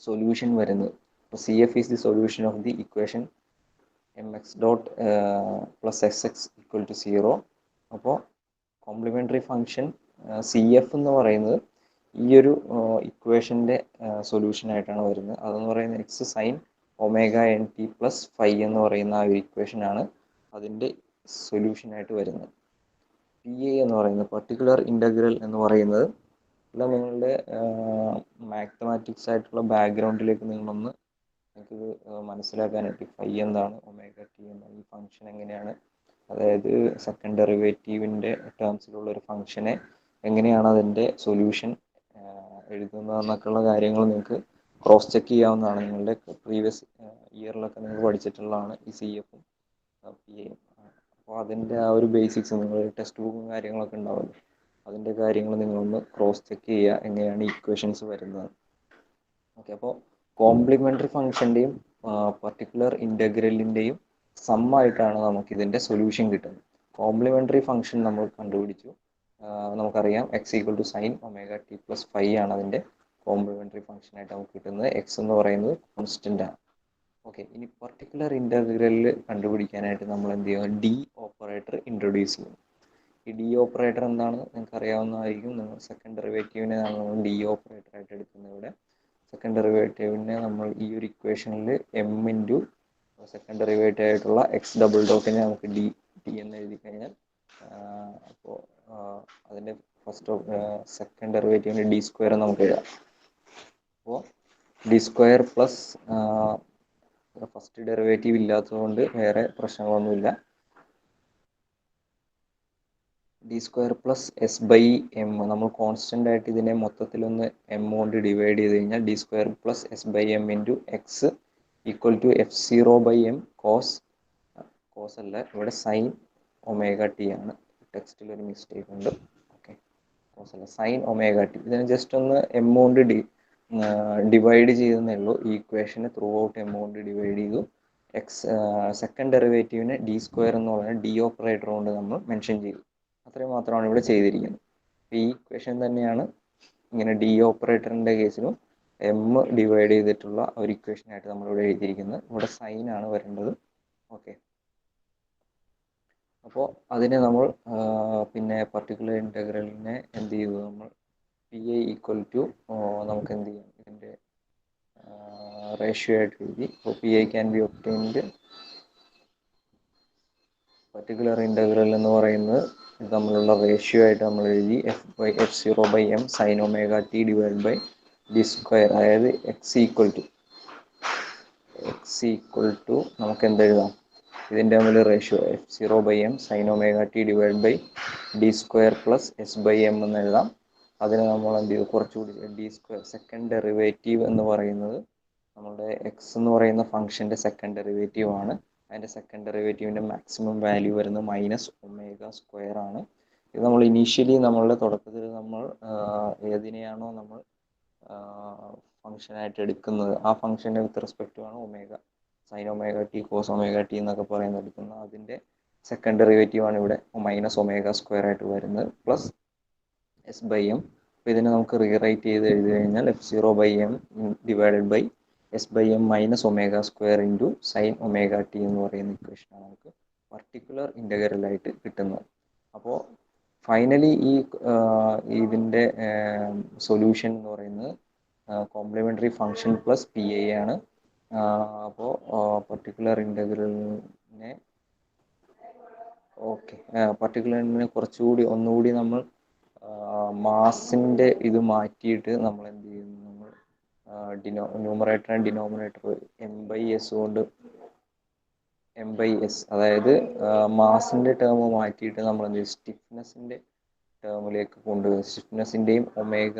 Speaker 1: സൊല്യൂഷൻ വരുന്നത്. അപ്പോൾ C F is the solution of the equation m x dot plus S x equal to 0. അപ്പോൾ കോംപ്ലിമെൻ്ററി ഫംഗ്ഷൻ സി എഫ് എന്ന് പറയുന്നത് ഈ ഒരു ഇക്വേഷൻ്റെ സൊല്യൂഷനായിട്ടാണ് വരുന്നത്. അതെന്ന് പറയുന്നത് X sine omega N T plus phi എന്ന് പറയുന്ന ആ ഒരു ഇക്വേഷനാണ് അതിൻ്റെ സൊല്യൂഷനായിട്ട് വരുന്നത്. പി എ എന്ന് പറയുന്നത് പർട്ടിക്കുലർ ഇൻ്റഗ്രൽ എന്ന് പറയുന്നത് എല്ലാം നിങ്ങളുടെ മാത്തമാറ്റിക്സ് ആയിട്ടുള്ള ബാക്ക്ഗ്രൗണ്ടിലേക്ക് നിങ്ങളൊന്ന് നിങ്ങൾക്ക് മനസ്സിലാക്കാനായിട്ട് ഫൈ എന്താണ്, ഒമേഗ ടി എന്താണ്, ഈ ഫംഗ്ഷൻ എങ്ങനെയാണ്, അതായത് സെക്കൻഡ് ഡെറിവേറ്റീവിൻ്റെ ടേംസിലുള്ള ഒരു ഫംഗ്ഷനെ എങ്ങനെയാണ് അതിൻ്റെ സൊല്യൂഷൻ എഴുതുന്നതെന്നൊക്കെയുള്ള കാര്യങ്ങൾ നിങ്ങൾക്ക് ക്രോസ് ചെക്ക് ചെയ്യാവുന്നതാണ്. നിങ്ങളുടെ പ്രീവിയസ് ഇയറിലൊക്കെ നിങ്ങൾ പഠിച്ചിട്ടുള്ളതാണ് ഈ സി എഫും പി എയും. അപ്പോൾ അതിൻ്റെ ആ ഒരു ബേസിക്സ് നിങ്ങൾ ടെക്സ്റ്റ് ബുക്കും കാര്യങ്ങളൊക്കെ ഉണ്ടാവുമല്ലോ, അതിൻ്റെ കാര്യങ്ങൾ നിങ്ങളൊന്ന് ക്രോസ് ചെക്ക് ചെയ്യുക എങ്ങനെയാണ് ഇക്വേഷൻസ് വരുന്നത്. ഓക്കെ, അപ്പോൾ കോംപ്ലിമെൻ്ററി ഫംഗ്ഷൻ്റെയും പർട്ടിക്കുലർ ഇൻ്റഗ്രലിൻ്റെയും സമ്മായിട്ടാണ് നമുക്ക് ഇതിൻ്റെ സൊല്യൂഷൻ കിട്ടുന്നത്. കോംപ്ലിമെൻ്ററി ഫംഗ്ഷൻ നമ്മൾ കണ്ടുപിടിച്ചു. നമുക്കറിയാം x equal to sine omega t plus five ആണ് അതിൻ്റെ കോംപ്ലിമെൻ്ററി ഫംഗ്ഷനായിട്ട് നമുക്ക് കിട്ടുന്നത്. എക്സ് എന്ന് പറയുന്നത് കോൺസ്റ്റൻ്റ് ആണ്. ഓക്കെ, ഇനി പർട്ടിക്കുലർ ഇൻ്റഗ്രലിൽ കണ്ടുപിടിക്കാനായിട്ട് നമ്മൾ എന്ത് ചെയ്യുക, ഡി ഓപ്പറേറ്റർ ഇൻട്രൊഡ്യൂസ് ചെയ്യും. ഈ ഡി ഓപ്പറേറ്റർ എന്താണെന്ന് നിങ്ങൾക്ക് അറിയാവുന്നതായിരിക്കും. നിങ്ങൾ സെക്കൻഡ് ഡെറിവേറ്റീവിനെ നമ്മൾ ഡി ഓപ്പറേറ്റർ ആയിട്ട് എടുക്കുന്നത്. ഇവിടെ സെക്കൻഡ് ഡെറിവേറ്റീവിനെ നമ്മൾ ഈ ഒരു ഇക്വേഷനിൽ എം ഇൻറ്റു സെക്കൻഡ് ഡെറിവേറ്റീവ് ആയിട്ടുള്ള എക്സ് ഡബിൾ ഡോട്ടിനെ നമുക്ക് ഡി ടി എന്ന് എഴുതി കഴിഞ്ഞാൽ അപ്പോൾ അതിൻ്റെ ഫസ്റ്റ് സെക്കൻഡ് ഡെറിവേറ്റീവിൻ്റെ ഡി സ്ക്വയർ നമുക്ക് എഴുതാം. അപ്പോൾ D square plus first derivative ഇല്ലാത്തതുകൊണ്ട് വേറെ പ്രശ്നങ്ങളൊന്നുമില്ല. D square plus S by m, നമ്മൾ കോൺസ്റ്റൻ്റ് ആയിട്ട് ഇതിനെ മൊത്തത്തിലൊന്ന് എം കൊണ്ട് ഡിവൈഡ് ചെയ്ത് കഴിഞ്ഞാൽ D square plus S by M into x equal to F zero by m cos അല്ല, ഇവിടെ സൈൻ ഒമേഗ ടി ആണ്. ടെക്സ്റ്റിലൊരു മിസ്റ്റേക്ക് ഉണ്ട്. ഓക്കെ, കോസ് അല്ല, സൈൻ ഒമേഗ ടി. ഇതിനെ ജസ്റ്റ് ഒന്ന് എം കൊണ്ട് ഡിവൈഡ് ചെയ്തെന്നേ ഉള്ളൂ. ഈ ഇക്വേഷന് ത്രൂ ഔട്ട് എം കൊണ്ട് ഡിവൈഡ് ചെയ്തു. എക്സ് സെക്കൻഡ് ഡെറിവേറ്റീവിനെ ഡി സ്ക്വയർ എന്ന് പറയുന്നത് ഡി ഓപ്പറേറ്റർ കൊണ്ട് നമ്മൾ മെൻഷൻ ചെയ്തു. അത്രയും മാത്രമാണ് ഇവിടെ ചെയ്തിരിക്കുന്നത്. ഈ ഇക്വേഷൻ തന്നെയാണ് ഇങ്ങനെ ഡി ഓപ്പറേറ്ററിൻ്റെ കേസിലും എം ഡിവൈഡ് ചെയ്തിട്ടുള്ള ഒരു ഇക്വേഷനായിട്ട് നമ്മളിവിടെ എഴുതിയിരിക്കുന്നത്. ഇവിടെ സൈൻ ആണ് വരേണ്ടത്. ഓക്കെ, അപ്പോൾ അതിനെ നമ്മൾ പിന്നെ പർട്ടിക്കുലർ ഇൻ്റഗ്രലിനെ എന്ത് ചെയ്തു, നമ്മൾ പി ഐ ഈക്വൽ ടു നമുക്ക് എന്ത് ചെയ്യാം, ഇതിൻ്റെ റേഷ്യോ ആയിട്ട് എഴുതി. അപ്പോൾ P I can be obtained, particular integral എന്ന് പറയുന്നത് ഇത് തമ്മിലുള്ള റേഷ്യോ ആയിട്ട് നമ്മൾ എഴുതി F zero by M sine omega T divide by D square. അതായത് എക്സ് ഈക്വൽ ടു നമുക്ക് എന്തെഴുതാം, ഇതിൻ്റെ തമ്മിൽ ratio F zero by M sine omega T divide by D square plus S by M എന്ന് എഴുതാം. അതിന് നമ്മൾ എന്ത് ചെയ്തു, കുറച്ചുകൂടി ഡി സ്ക്വയർ സെക്കൻഡ് ഡെറിവേറ്റീവ് എന്ന് പറയുന്നത് നമ്മുടെ എക്സ് എന്ന് പറയുന്ന ഫംഗ്ഷൻ്റെ സെക്കൻഡ് ഡെറിവേറ്റീവ് ആണ്. അതിൻ്റെ സെക്കൻഡ് ഡെറിവേറ്റീവിൻ്റെ മാക്സിമം വാല്യൂ വരുന്നത് മൈനസ് ഒമേഗ സ്ക്വയർ ആണ്. ഇത് നമ്മൾ ഇനീഷ്യലി നമ്മളുടെ തുടക്കത്തിൽ നമ്മൾ ഏതിനെയാണോ നമ്മൾ ഫംഗ്ഷനായിട്ട് എടുക്കുന്നത് ആ ഫംഗ്ഷൻ്റെ വിത്ത് റെസ്പെക്റ്റ് ആണ് omega sine omega T cos omega T എന്നൊക്കെ പറയുന്നത് എടുക്കുന്നത്. അതിൻ്റെ സെക്കൻഡ് ഡെറിവേറ്റീവ് ആണ് ഇവിടെ മൈനസ് ഒമേഗ സ്ക്വയർ ആയിട്ട് വരുന്നത് പ്ലസ് എസ് ബൈ എം. അപ്പോൾ ഇതിനെ നമുക്ക് റീറൈറ്റ് ചെയ്ത് എഴുതി കഴിഞ്ഞാൽ F zero by M divided by S by M minus omega square into sine omega T എന്ന് പറയുന്ന ഇക്വേഷനാണ് നമുക്ക് പർട്ടിക്കുലർ ഇൻ്റഗ്രലായിട്ട് കിട്ടുന്നത്. അപ്പോൾ ഫൈനലി ഇതിൻ്റെ സൊല്യൂഷൻ എന്ന് പറയുന്നത് complimentary function plus P I ആണ്. അപ്പോൾ പർട്ടിക്കുലർ ഇൻ്റഗ്രലിനെ പർട്ടിക്കുലറിനെ കുറച്ചുകൂടി ഒന്നുകൂടി നമ്മൾ മാസിൻ്റെ ഇത് മാറ്റിയിട്ട് നമ്മൾ എന്ത് ചെയ്യുന്നു, നമ്മൾ numerator and denominator M by S കൊണ്ട് എം ബൈ എസ്, അതായത് മാസിൻ്റെ ടേം മാറ്റിയിട്ട് നമ്മൾ എന്ത് ചെയ്യും, സ്റ്റിഫ്നെസ്സിൻ്റെ ടേമിലേക്ക് കൊണ്ടുവരും. സ്റ്റിഫ്നെസ്സിൻ്റെയും ഒമേഗ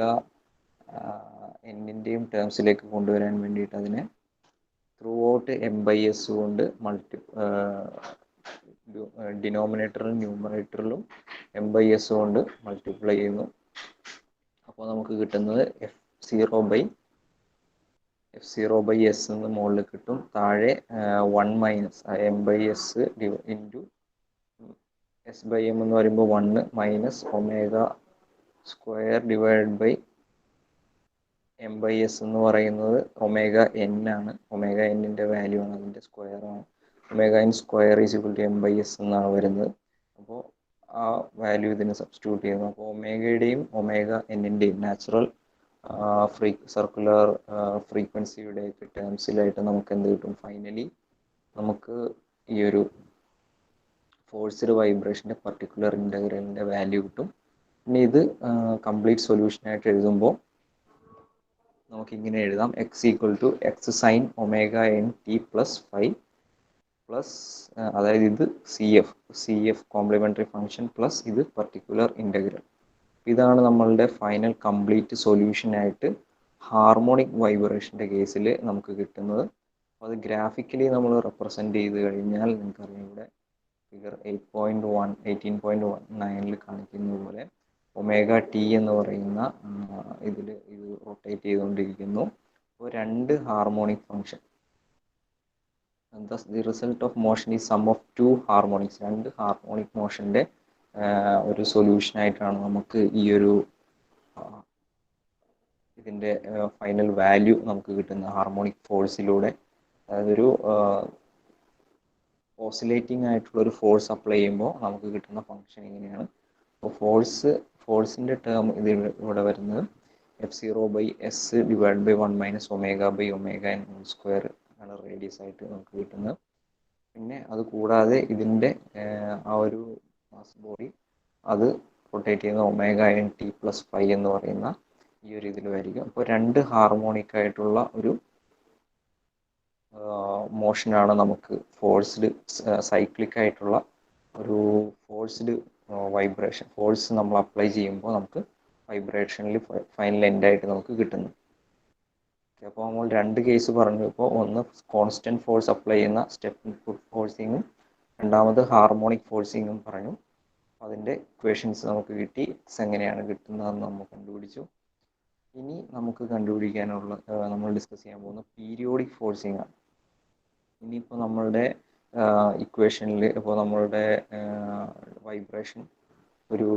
Speaker 1: എന്നിൻ്റെയും ടേംസിലേക്ക് കൊണ്ടുവരാൻ വേണ്ടിയിട്ട് അതിനെ through out M by S കൊണ്ട് ഡിനോമിനേറ്ററിലും ന്യൂമറേറ്ററിലും എം ബൈ എസ് കൊണ്ട് മൾട്ടിപ്ലൈ ചെയ്യുന്നു. അപ്പോൾ നമുക്ക് കിട്ടുന്നത് എഫ് സീറോ ബൈ എസ് എന്ന് മുകളിൽ കിട്ടും. താഴെ 1 minus M by S into S by M എന്ന് പറയുമ്പോൾ 1 minus omega square divide by M by S എന്ന് പറയുന്നത് ഒമേഗ എൻ ആണ്. ഒമേഗ എന്നിൻ്റെ വാല്യൂ ആണ്, അതിൻ്റെ സ്ക്വയർ ആണ്. Omega N square is equal to M by S എന്നാണ് വരുന്നത്. അപ്പോൾ ആ വാല്യൂ ഇതിന് സബ്സ്റ്റിറ്റ്യൂട്ട് ചെയ്യുന്നു. അപ്പോൾ ഒമേഗയുടെയും ഒമേഗ എന്നിൻ്റെയും നാച്ചുറൽ സർക്കുലർ ഫ്രീക്വൻസിയുടെ ടേംസിലായിട്ട് നമുക്ക് എന്ത് കിട്ടും, ഫൈനലി നമുക്ക് ഈ ഒരു ഫോഴ്സ്ഡ് വൈബ്രേഷൻ്റെ പർട്ടിക്കുലർ ഇൻ്റഗ്രലിൻ്റെ വാല്യൂ കിട്ടും. പിന്നെ ഇത് കംപ്ലീറ്റ് സൊല്യൂഷനായിട്ട് എഴുതുമ്പോൾ നമുക്കിങ്ങനെ എഴുതാം, X equal to X sine omega N T plus 5 plus അതായത് ഇത് C F complementary function plus ഇത് പർട്ടിക്കുലർ ഇൻ്റഗ്രൽ. ഇതാണ് നമ്മളുടെ ഫൈനൽ കംപ്ലീറ്റ് സൊല്യൂഷനായിട്ട് ഹാർമോണിക് വൈബ്രേഷൻ്റെ കേസിൽ നമുക്ക് കിട്ടുന്നത്. അപ്പോൾ അത് ഗ്രാഫിക്കലി നമ്മൾ റെപ്രസെൻ്റ് ചെയ്ത് കഴിഞ്ഞാൽ നിങ്ങൾക്കറിയാം, ഇവിടെ ഫിഗർ 18.19 കാണിക്കുന്നത് പോലെ ഒമേഗ ടി എന്ന് പറയുന്ന ഇത് റൊട്ടേറ്റ് ചെയ്തുകൊണ്ടിരിക്കുന്നു. അപ്പോൾ രണ്ട് harmonic function, thus the result of motion is sum of two harmonics. രണ്ട് ഹാർമോണിക് മോഷൻ്റെ ഒരു സൊല്യൂഷൻ ആയിട്ടാണ് നമുക്ക് ഈ ഒരു ഇതിൻ്റെ ഫൈനൽ വാല്യൂ നമുക്ക് കിട്ടുന്ന ഹാർമോണിക് ഫോഴ്സിലൂടെ. അതായത് ഒരു ഓസിലേറ്റിംഗ് ആയിട്ടുള്ള ഒരു ഫോഴ്സ് അപ്ലൈ ചെയ്യുമ്പോൾ നമുക്ക് കിട്ടുന്ന ഫംഗ്ഷൻ ഇങ്ങനെയാണ്. അപ്പോൾ ഫോഴ്സിൻ്റെ ടേം ഇവിടെ വരുന്നത് F0/S ഡിവൈഡ് ബൈ 1 - ω/ω(n)² ആണ് റേഡിയസ് ആയിട്ട് നമുക്ക് കിട്ടുന്നത്. പിന്നെ അത് കൂടാതെ ഇതിൻ്റെ ആ ഒരു മാസ് ബോഡി അത് റൊട്ടേറ്റ് ചെയ്യുന്ന ωnt+φ എന്ന് പറയുന്ന ഈ ഒരു ഇതിലുമായിരിക്കും. അപ്പോൾ രണ്ട് ഹാർമോണിക് ആയിട്ടുള്ള ഒരു മോഷനാണ് നമുക്ക് ഫോഴ്സ്ഡ് സൈക്ലിക് ആയിട്ടുള്ള ഒരു ഫോഴ്സ്ഡ് വൈബ്രേഷൻ, ഫോഴ്സ് നമ്മൾ അപ്ലൈ ചെയ്യുമ്പോൾ നമുക്ക് വൈബ്രേഷനിൽ ഫൈനൽ എൻഡായിട്ട് നമുക്ക് കിട്ടുന്നു. അപ്പോൾ നമ്മൾ രണ്ട് കേസ് പറഞ്ഞു. ഇപ്പോൾ ഒന്ന് കോൺസ്റ്റൻറ്റ് ഫോഴ്സ് അപ്ലൈ ചെയ്യുന്ന സ്റ്റെപ്പ് ഇൻപുട്ട് ഫോഴ്സിങ്ങും രണ്ടാമത് ഹാർമോണിക് ഫോഴ്സിങ്ങും പറഞ്ഞു. അതിൻ്റെ ഇക്വേഷൻസ് നമുക്ക് കിട്ടി. എങ്ങനെയാണ് കിട്ടുന്നതെന്ന് നമ്മൾ കണ്ടുപിടിച്ചു. ഇനി നമുക്ക് കണ്ടുപിടിക്കാനുള്ള നമ്മൾ ഡിസ്കസ് ചെയ്യാൻ പോകുന്ന പീരിയോഡിക് ഫോഴ്സിംഗ് ആണ്. ഇനിയിപ്പോൾ നമ്മളുടെ ഇക്വേഷനിൽ ഇപ്പോൾ നമ്മളുടെ വൈബ്രേഷൻ ഒരു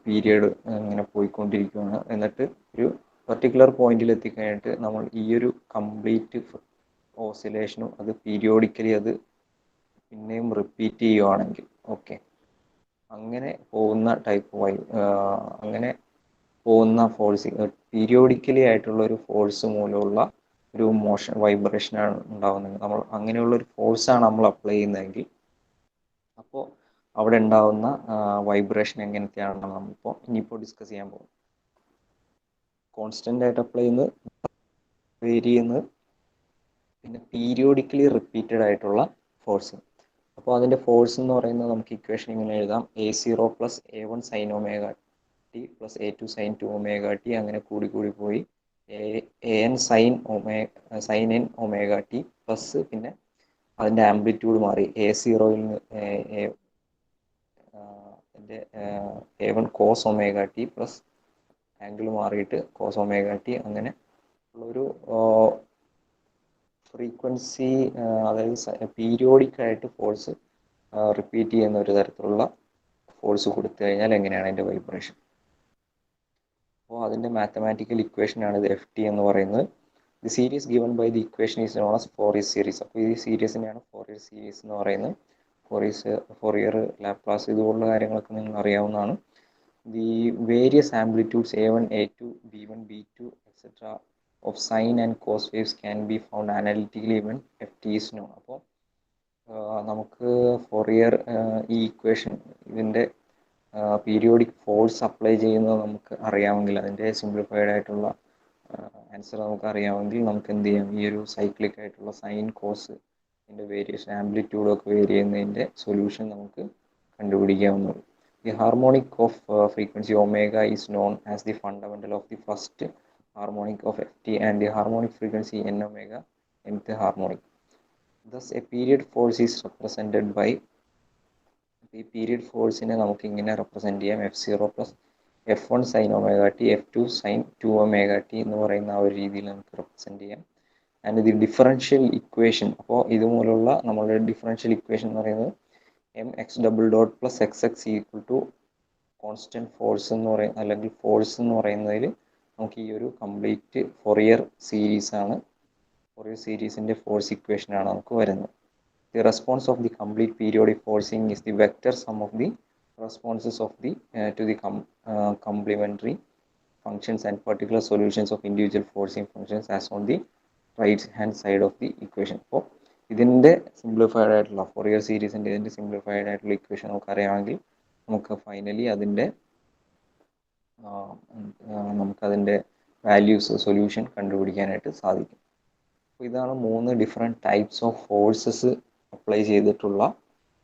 Speaker 1: പീരിയഡ് ഇങ്ങനെ പോയിക്കൊണ്ടിരിക്കുകയാണ്. എന്നിട്ട് ഒരു പർട്ടിക്കുലർ പോയിന്റിൽ എത്തിക്കഴിഞ്ഞിട്ട് നമ്മൾ ഈ ഒരു കംപ്ലീറ്റ് ഓസിലേഷനും അത് പീരിയോഡിക്കലി അത് പിന്നെയും റിപ്പീറ്റ് ചെയ്യുവാണെങ്കിൽ ഓക്കെ, അങ്ങനെ പോകുന്ന അങ്ങനെ പോകുന്ന ഫോഴ്സിങ് പീരിയോഡിക്കലി ആയിട്ടുള്ള ഒരു ഫോഴ്സ് മൂലമുള്ള ഒരു മോഷൻ വൈബ്രേഷനാണ് ഉണ്ടാകുന്നത്. നമ്മൾ അങ്ങനെയുള്ള ഒരു ഫോഴ്സാണ് നമ്മൾ അപ്ലൈ ചെയ്യുന്നതെങ്കിൽ അപ്പോൾ അവിടെ ഉണ്ടാകുന്ന വൈബ്രേഷൻ എങ്ങനത്തെയാണെന്ന് നമ്മളിപ്പോൾ ഇനിയിപ്പോൾ ഡിസ്കസ് ചെയ്യാൻ പോകും. കോൺസ്റ്റൻ്റ് ആയിട്ട് അപ്ലൈ ചെയ്യുന്നത്, വേരി ചെയ്യുന്നത്, പിന്നെ പീരിയോഡിക്കലി റിപ്പീറ്റഡ് ആയിട്ടുള്ള ഫോഴ്സ്. അപ്പോൾ അതിൻ്റെ ഫോഴ്സ് എന്ന് പറയുന്നത് നമുക്ക് ഇക്വേഷൻ ഇങ്ങനെ എഴുതാം: A0 + A1 sin ωt + A2 sin 2ωt അങ്ങനെ കൂടി പോയി AN sin n ωt plus പിന്നെ അതിൻ്റെ ആംപ്ലിറ്റ്യൂഡ് മാറി A0യിൽ നിന്ന് A1 cos ωt plus angle മാറിയിട്ട് cos ωt അങ്ങനെ ഉള്ളൊരു ഫ്രീക്വൻസി, അതായത് പീരിയോഡിക് ആയിട്ട് ഫോഴ്സ് റിപ്പീറ്റ് ചെയ്യുന്ന ഒരു തരത്തിലുള്ള ഫോഴ്സ് കൊടുത്തു കഴിഞ്ഞാൽ എങ്ങനെയാണ് അതിൻ്റെ വൈബ്രേഷൻ. അപ്പോൾ അതിൻ്റെ മാത്തമാറ്റിക്കൽ ഇക്വേഷനാണ് ഇത് FT എന്ന് പറയുന്നത്. The series given by the equation is known as Fourier series. അപ്പോൾ ഈ സീരീസിനെയാണ് ഫോറിയർ സീരീസ് എന്ന് പറയുന്നത്. ഫോറിയർ ലാപ്ലാസ് ഇതുപോലുള്ള കാര്യങ്ങളൊക്കെ നിങ്ങൾ അറിയാവുന്നതാണ്. The various amplitudes A1, A2, B1, B2 etc. of sine and cos waves can be found analytically when FT is known. അപ്പോൾ നമുക്ക് ഫോറിയർ ഈ ഇക്വേഷൻ ഇതിൻ്റെ പീരിയോഡിക് ഫോഴ്സ് അപ്ലൈ ചെയ്യുന്നത് നമുക്ക് അറിയാമെങ്കിൽ, അതിൻ്റെ സിംപ്ലിഫൈഡ് ആയിട്ടുള്ള ആൻസർ നമുക്ക് അറിയാമെങ്കിൽ നമുക്ക് എന്ത് ചെയ്യാം, ഈ ഒരു സൈക്ലിക് ആയിട്ടുള്ള സൈൻ കോസ് ഇതിൻ്റെ വേരിയേഷൻ ആംപ്ലിറ്റ്യൂഡൊക്കെ വേരി ചെയ്യുന്നതിൻ്റെ സൊല്യൂഷൻ നമുക്ക് കണ്ടുപിടിക്കാവുന്നതാണ്. The harmonic of frequency omega is known as the fundamental of the first harmonic of FT and the harmonic frequency n omega nth harmonic. Thus a period force is represented by ഈ പീരിയഡ് ഫോഴ്സിനെ നമുക്ക് ഇങ്ങനെ റെപ്രസെൻറ്റ് ചെയ്യാം: F0 + F1 sin ωt F2 sin 2ωt എന്ന് പറയുന്ന ആ ഒരു രീതിയിൽ നമുക്ക് റെപ്രസെൻറ്റ് ചെയ്യാം. ആൻഡ് ദി ഡിഫറൻഷ്യൽ ഇക്വേഷൻ, അപ്പോൾ ഇതുപോലുള്ള നമ്മളുടെ ഡിഫറൻഷ്യൽ ഇക്വേഷൻ എന്ന് പറയുന്നത് mx" + xx = കോൺസ്റ്റൻറ്റ് ഫോഴ്സ് എന്ന് പറയുന്ന അല്ലെങ്കിൽ ഫോഴ്സ് എന്ന് പറയുന്നതിൽ നമുക്ക് ഈ ഒരു കംപ്ലീറ്റ് ഫോറിയർ സീരീസാണ്, ഫോറിയർ സീരീസിൻ്റെ ഫോഴ്സ് ഇക്വേഷനാണ് നമുക്ക് വരുന്നത്. The response of the complete periodic forcing is the vector sum of the responses of the to the complementary functions and particular solutions of individual forcing functions as on the right hand side of the equation. അപ്പോൾ ഇതിൻ്റെ സിംപ്ലിഫൈഡ് ആയിട്ടുള്ള ഫോറിയർ സീരീസിൻ്റെ ഇതിൻ്റെ സിംപ്ലിഫൈഡ് ആയിട്ടുള്ള ഇക്വേഷൻ നമുക്കറിയാമെങ്കിൽ നമുക്ക് ഫൈനലി നമുക്കതിൻ്റെ വാല്യൂസ് സൊല്യൂഷൻ കണ്ടുപിടിക്കാനായിട്ട് സാധിക്കും. അപ്പോൾ ഇതാണ് 3 different types of forces apply ചെയ്തിട്ടുള്ള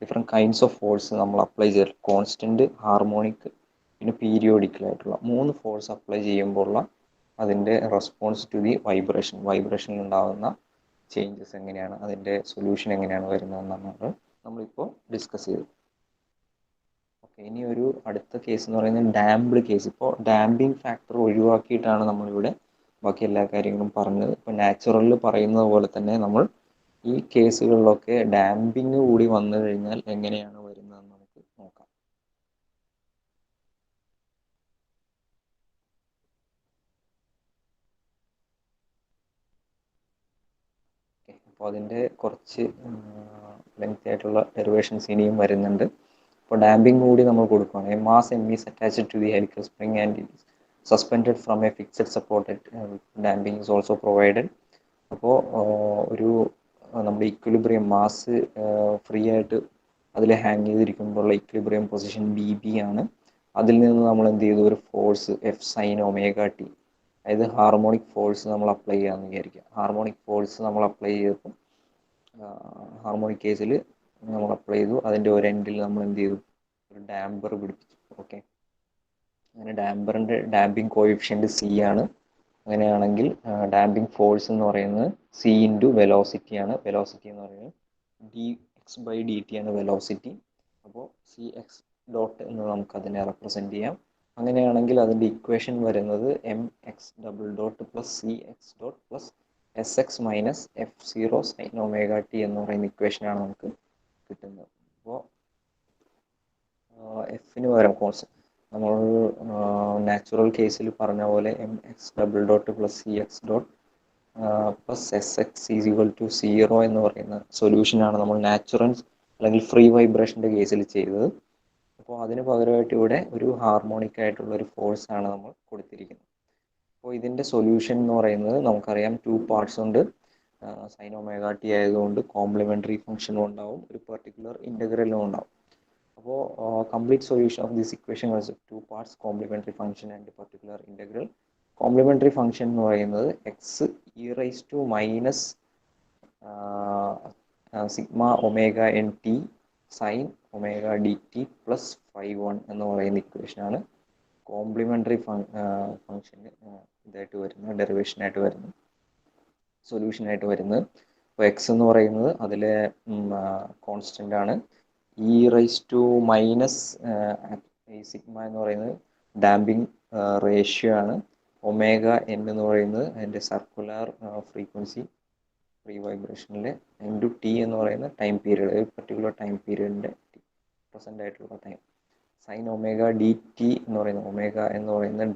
Speaker 1: ഡിഫറെൻറ്റ് കൈൻഡ്സ് ഓഫ് ഫോഴ്സ് നമ്മൾ അപ്ലൈ ചെയ്തിട്ടുള്ള കോൺസ്റ്റൻറ്റ്, ഹാർമോണിക്, പിന്നെ പീരിയോഡിക്കലായിട്ടുള്ള 3 ഫോഴ്സ് അപ്ലൈ ചെയ്യുമ്പോഴുള്ള അതിൻ്റെ റെസ്പോൺസ് ടു ദി വൈബ്രേഷനിൽ ഉണ്ടാകുന്ന ചേഞ്ചസ് എങ്ങനെയാണ്, അതിൻ്റെ സൊല്യൂഷൻ എങ്ങനെയാണ് വരുന്നതെന്നാണ് നമ്മളിപ്പോൾ ഡിസ്കസ് ചെയ്തത്. ഓക്കെ, ഇനി ഒരു അടുത്ത കേസ് എന്ന് പറയുന്നത് ഡാംപ്ഡ് കേസ്. ഇപ്പോൾ ഡാമ്പിങ് ഫാക്ടർ ഒഴിവാക്കിയിട്ടാണ് നമ്മളിവിടെ ബാക്കി എല്ലാ കാര്യങ്ങളും പറഞ്ഞത്. ഇപ്പോൾ നാച്ചുറലിൽ പറയുന്നത് പോലെ തന്നെ നമ്മൾ ഈ കേസുകളിലൊക്കെ ഡാമ്പിങ് കൂടി വന്നു കഴിഞ്ഞാൽ എങ്ങനെയാണ് വരുന്നതെന്ന് നമുക്ക് നോക്കാം. അപ്പോൾ അതിൻ്റെ കുറച്ച് ലെങ്തി ആയിട്ടുള്ള ഡെറിവേഷൻസ് ഇനിയും വരുന്നുണ്ട്. അപ്പോൾ ഡാമ്പിങ് കൂടി നമ്മൾ കൊടുക്കുകയാണ്. A mass M is attached to the helical spring and suspended from a fixed supported damping is also provided. അപ്പോൾ ഒരു നമ്മുടെ ഇക്വിലിബ്രിയം മാസ് ഫ്രീ ആയിട്ട് അതിൽ ഹാങ് ചെയ്തിരിക്കുമ്പോഴുള്ള ഇക്വിലിബ്രിയം പൊസിഷൻ ബി ആണ്. അതിൽ നിന്ന് നമ്മൾ എന്ത് ചെയ്തു, ഒരു force F sine omega T, അതായത് ഹാർമോണിക് ഫോഴ്സ് നമ്മൾ അപ്ലൈ ചെയ്യാമെന്ന് വിചാരിക്കുക. ഹാർമോണിക് ഫോഴ്സ് നമ്മൾ അപ്ലൈ ചെയ്തപ്പോൾ ഹാർമോണിക് കേസിൽ നമ്മൾ അപ്ലൈ ചെയ്തു. അതിൻ്റെ ഒരു എൻഡിൽ നമ്മൾ എന്ത് ചെയ്തു, ഒരു ഡാമ്പർ പിടിപ്പിച്ചു. ഓക്കെ, അങ്ങനെ ഡാമ്പറിൻ്റെ ഡാമ്പിങ് കോഎഫിഷ്യൻറ്റ് സി ആണ്. അങ്ങനെയാണെങ്കിൽ ഡാമ്പിങ് ഫോഴ്സ് എന്ന് പറയുന്നത് സി ഇൻറ്റു വെലോസിറ്റി ആണ്. വെലോസിറ്റി എന്ന് പറയുന്നത് D X by D T ആണ് വെലോസിറ്റി. അപ്പോൾ സി എക്സ് ഡോട്ട് എന്ന് നമുക്കതിനെ റെപ്രസെൻറ്റ് ചെയ്യാം. അങ്ങനെയാണെങ്കിൽ അതിൻ്റെ ഇക്വേഷൻ വരുന്നത് M X double dot plus C X dot plus S X minus F zero sine omega T എന്ന് പറയുന്ന ഇക്വേഷനാണ് നമുക്ക് കിട്ടുന്നത്. അപ്പോൾ എഫിന് പകരം നമ്മൾ നാച്ചുറൽ കേസിൽ പറഞ്ഞ പോലെ M X double dot plus C X dot plus S X is equal to zero എന്ന് പറയുന്ന സൊല്യൂഷനാണ് നമ്മൾ നാച്ചുറൽ അല്ലെങ്കിൽ ഫ്രീ വൈബ്രേഷൻ്റെ കേസിൽ ചെയ്തത്. അപ്പോൾ അതിന് പകരമായിട്ട് ഇവിടെ ഒരു ഹാർമോണിക് ആയിട്ടുള്ള ഒരു ഫോഴ്സ് ആണ് നമ്മൾ കൊടുത്തിരിക്കുന്നത്. അപ്പോൾ ഇതിൻ്റെ സൊല്യൂഷൻ എന്ന് പറയുന്നത് നമുക്കറിയാം, 2 പാർട്സ് ഉണ്ട്. സൈൻ ഒമേഗ ടി ആയതുകൊണ്ട് കോംപ്ലിമെൻ്ററി ഫംഗ്ഷനും ഉണ്ടാവും, ഒരു പെർട്ടിക്കുലർ ഇൻ്റഗ്രലും ഉണ്ടാവും. അപ്പോൾ complete solution of this equation was 2 parts, complementary function and particular integral. Complementary function എന്ന് പറയുന്നത് X E raise to minus sigma omega N T sine omega D T plus 5 എന്ന് പറയുന്ന ഇക്വേഷനാണ് കോംപ്ലിമെൻ്ററി ഫംഗ്ഷന് ഇതായിട്ട് വരുന്നത്, ഡെറിവേഷനായിട്ട് വരുന്നത്, സൊല്യൂഷനായിട്ട് വരുന്നത്. അപ്പോൾ എക്സ് എന്ന് പറയുന്നത് അതിലെ കോൺസ്റ്റൻ്റ് ആണ്. ഇ റൈസ് ടു മൈനസ് ഈ സിഗ്മ എന്ന് പറയുന്നത് ഡാമ്പിങ് റേഷ്യോ ആണ്. ഒമേഗ എൻ എന്ന് പറയുന്നത് അതിൻ്റെ സർക്കുലർ ഫ്രീക്വൻസി ഫ്രീ വൈബ്രേഷനിലെ ഇൻറ്റു ടി എന്ന് പറയുന്ന ടൈം പീരീഡ്, ഒരു പെർട്ടിക്കുലർ ടൈം പീരീഡിൻ്റെ പ്രസൻ്റ് ആയിട്ടുള്ള time. Sine omega D t എന്ന് പറയുന്നത്, ഒമേഗ എന്ന് പറയുന്നത്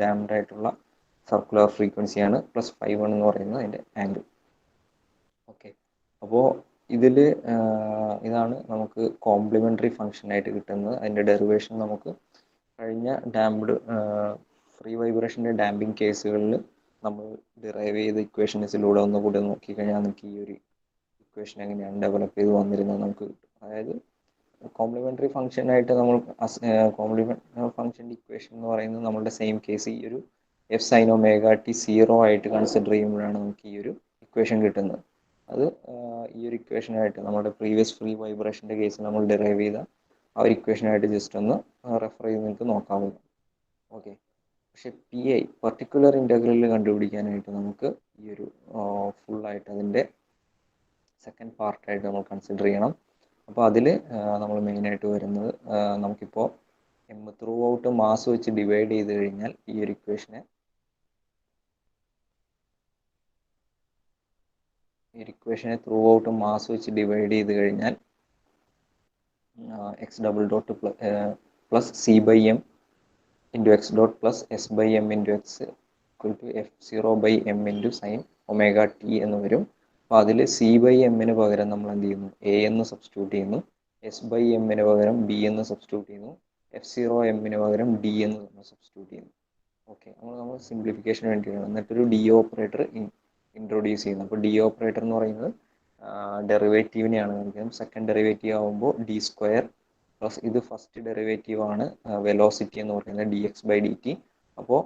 Speaker 1: ഡാംപ്ഡ് ആയിട്ടുള്ള സർക്കുലർ ഫ്രീക്വൻസിയാണ്. പ്ലസ് 5 എന്ന് പറയുന്നത് അതിൻ്റെ ആംഗിൾ. ഓക്കെ, അപ്പോൾ ഇതിൽ ഇതാണ് നമുക്ക് കോംപ്ലിമെൻ്ററി ഫംഗ്ഷനായിട്ട് കിട്ടുന്നത്. അതിൻ്റെ ഡെറിവേഷൻ നമുക്ക് കഴിഞ്ഞ ഡാംപ്ഡ് ഫ്രീ വൈബ്രേഷൻ്റെ ഡാമ്പിങ് കേസുകളിൽ നമ്മൾ ഡിറൈവ് ചെയ്ത ഇക്വേഷൻസിലൂടെ ഒന്നുകൂടി നോക്കിക്കഴിഞ്ഞാൽ നമുക്ക് ഈ ഒരു ഇക്വേഷൻ എങ്ങനെയാണ് ഡെവലപ്പ് ചെയ്ത് വന്നിരുന്നത് നമുക്ക് കിട്ടും. അതായത് കോംപ്ലിമെൻ്ററി ഫംഗ്ഷനായിട്ട് നമ്മൾ കോംപ്ലിമെൻ്ററി ഫംഗ്ഷൻ്റെ ഇക്വേഷൻ എന്ന് പറയുന്നത് നമ്മളുടെ സെയിം കേസ് ഈ ഒരു F sine omega T zero ആയിട്ട് കൺസിഡർ ചെയ്യുമ്പോഴാണ് നമുക്ക് ഈ ഒരു ഇക്വേഷൻ കിട്ടുന്നത്. അത് ഈ ഒരു ഇക്വേഷനായിട്ട് നമ്മുടെ പ്രീവിയസ് ഫ്രീ വൈബ്രേഷൻ്റെ കേസിൽ നമ്മൾ ഡിറൈവ് ചെയ്ത ആ ഒരു ഇക്വേഷനായിട്ട് ജസ്റ്റ് ഒന്ന് റെഫർ ചെയ്ത് നിങ്ങൾക്ക് നോക്കാവുന്നു. ഓക്കെ, പക്ഷെ പി ഐ പർട്ടിക്കുലർ ഇൻ്റഗ്രലിൽ കണ്ടുപിടിക്കാനായിട്ട് നമുക്ക് ഈ ഒരു ഫുള്ളായിട്ട് അതിൻ്റെ സെക്കൻഡ് പാർട്ടായിട്ട് നമ്മൾ കൺസിഡർ ചെയ്യണം. അപ്പോൾ അതിൽ നമ്മൾ മെയിനായിട്ട് വരുന്നത് നമുക്കിപ്പോൾ എം ത്രൂ ഔട്ട് മാസ് വെച്ച് ഡിവൈഡ് ചെയ്ത് കഴിഞ്ഞാൽ ഈ ഒരു ഇക്വേഷനെ ത്രൂ ഔട്ട് മാസ് വെച്ച് ഡിവൈഡ് ചെയ്ത് കഴിഞ്ഞാൽ X double dot plus C by M into X dot plus S by M into X equal to F zero by M into sine omega T എന്ന് വരും. അപ്പോൾ അതിൽ സി ബൈ എമ്മിന് പകരം നമ്മൾ എന്ത് ചെയ്യുന്നു, എ എന്ന് സബ്സ്റ്റിറ്റ്യൂട്ട് ചെയ്യുന്നു. എസ് ബൈ എമ്മിന് പകരം ബി എന്ന് സബ്സ്റ്റിറ്റ്യൂട്ട് ചെയ്യുന്നു. എഫ് സീറോ എമ്മിന് പകരം ഡി എന്ന് നമ്മൾ സബ്സ്റ്റിറ്റ്യൂട്ട് ചെയ്യുന്നു. ഓക്കെ, നമ്മൾ സിംപ്ലിഫിക്കേഷന് വേണ്ടിയാണ്. എന്നിട്ടൊരു ഡി ഓപ്പറേറ്റർ ഇൻട്രൊഡ്യൂസ് ചെയ്യുന്നു. അപ്പോൾ ഡി ഓപ്പറേറ്റർ എന്ന് പറയുന്നത് ഡെറിവേറ്റീവിനെയാണ് കാണിക്കുന്നത്. സെക്കൻഡ് ഡെറിവേറ്റീവ് ആകുമ്പോൾ ഡി സ്ക്വയർ പ്ലസ് ഇത് ഫസ്റ്റ് ഡെറിവേറ്റീവ് ആണ് വെലോസിറ്റി എന്ന് പറയുന്നത് D X by D t. അപ്പോൾ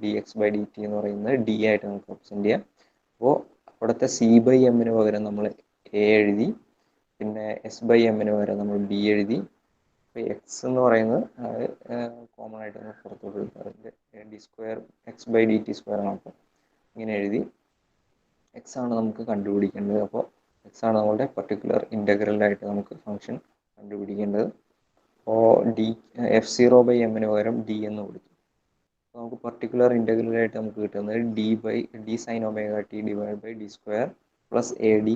Speaker 1: d X by D t എന്ന് പറയുന്നത് ഡി ആയിട്ട് നമുക്ക് റെപ്രസെൻറ്റ് ചെയ്യാം. അപ്പോൾ അവിടുത്തെ സി ബൈ എമ്മിന് പകരം നമ്മൾ എ എഴുതി, പിന്നെ എസ് ബൈ എമ്മിന് പകരം നമ്മൾ ബി എഴുതി. അപ്പോൾ എക്സ് എന്ന് പറയുന്നത് കോമൺ ആയിട്ട് നമ്മൾ പുറത്തോട്ട് എടുക്കുക, D square X by D T square ആണ്. അപ്പോൾ ഇങ്ങനെ എഴുതി എക്സ് ആണ് നമുക്ക് കണ്ടുപിടിക്കേണ്ടത്. അപ്പോൾ എക്സ് ആണ് നമ്മളുടെ പർട്ടിക്കുലർ ഇൻ്റഗ്രലായിട്ട് നമുക്ക് ഫംഗ്ഷൻ കണ്ടുപിടിക്കേണ്ടത്. അപ്പോൾ ഡി എഫ് സീറോ ബൈ എമ്മിന് പകരം ഡി എന്ന് കൊടുത്തു. നമുക്ക് പർട്ടിക്കുലർ ഇൻ്റഗ്രലായിട്ട് നമുക്ക് കിട്ടുന്നത് D sine omega T divide by D square plus A D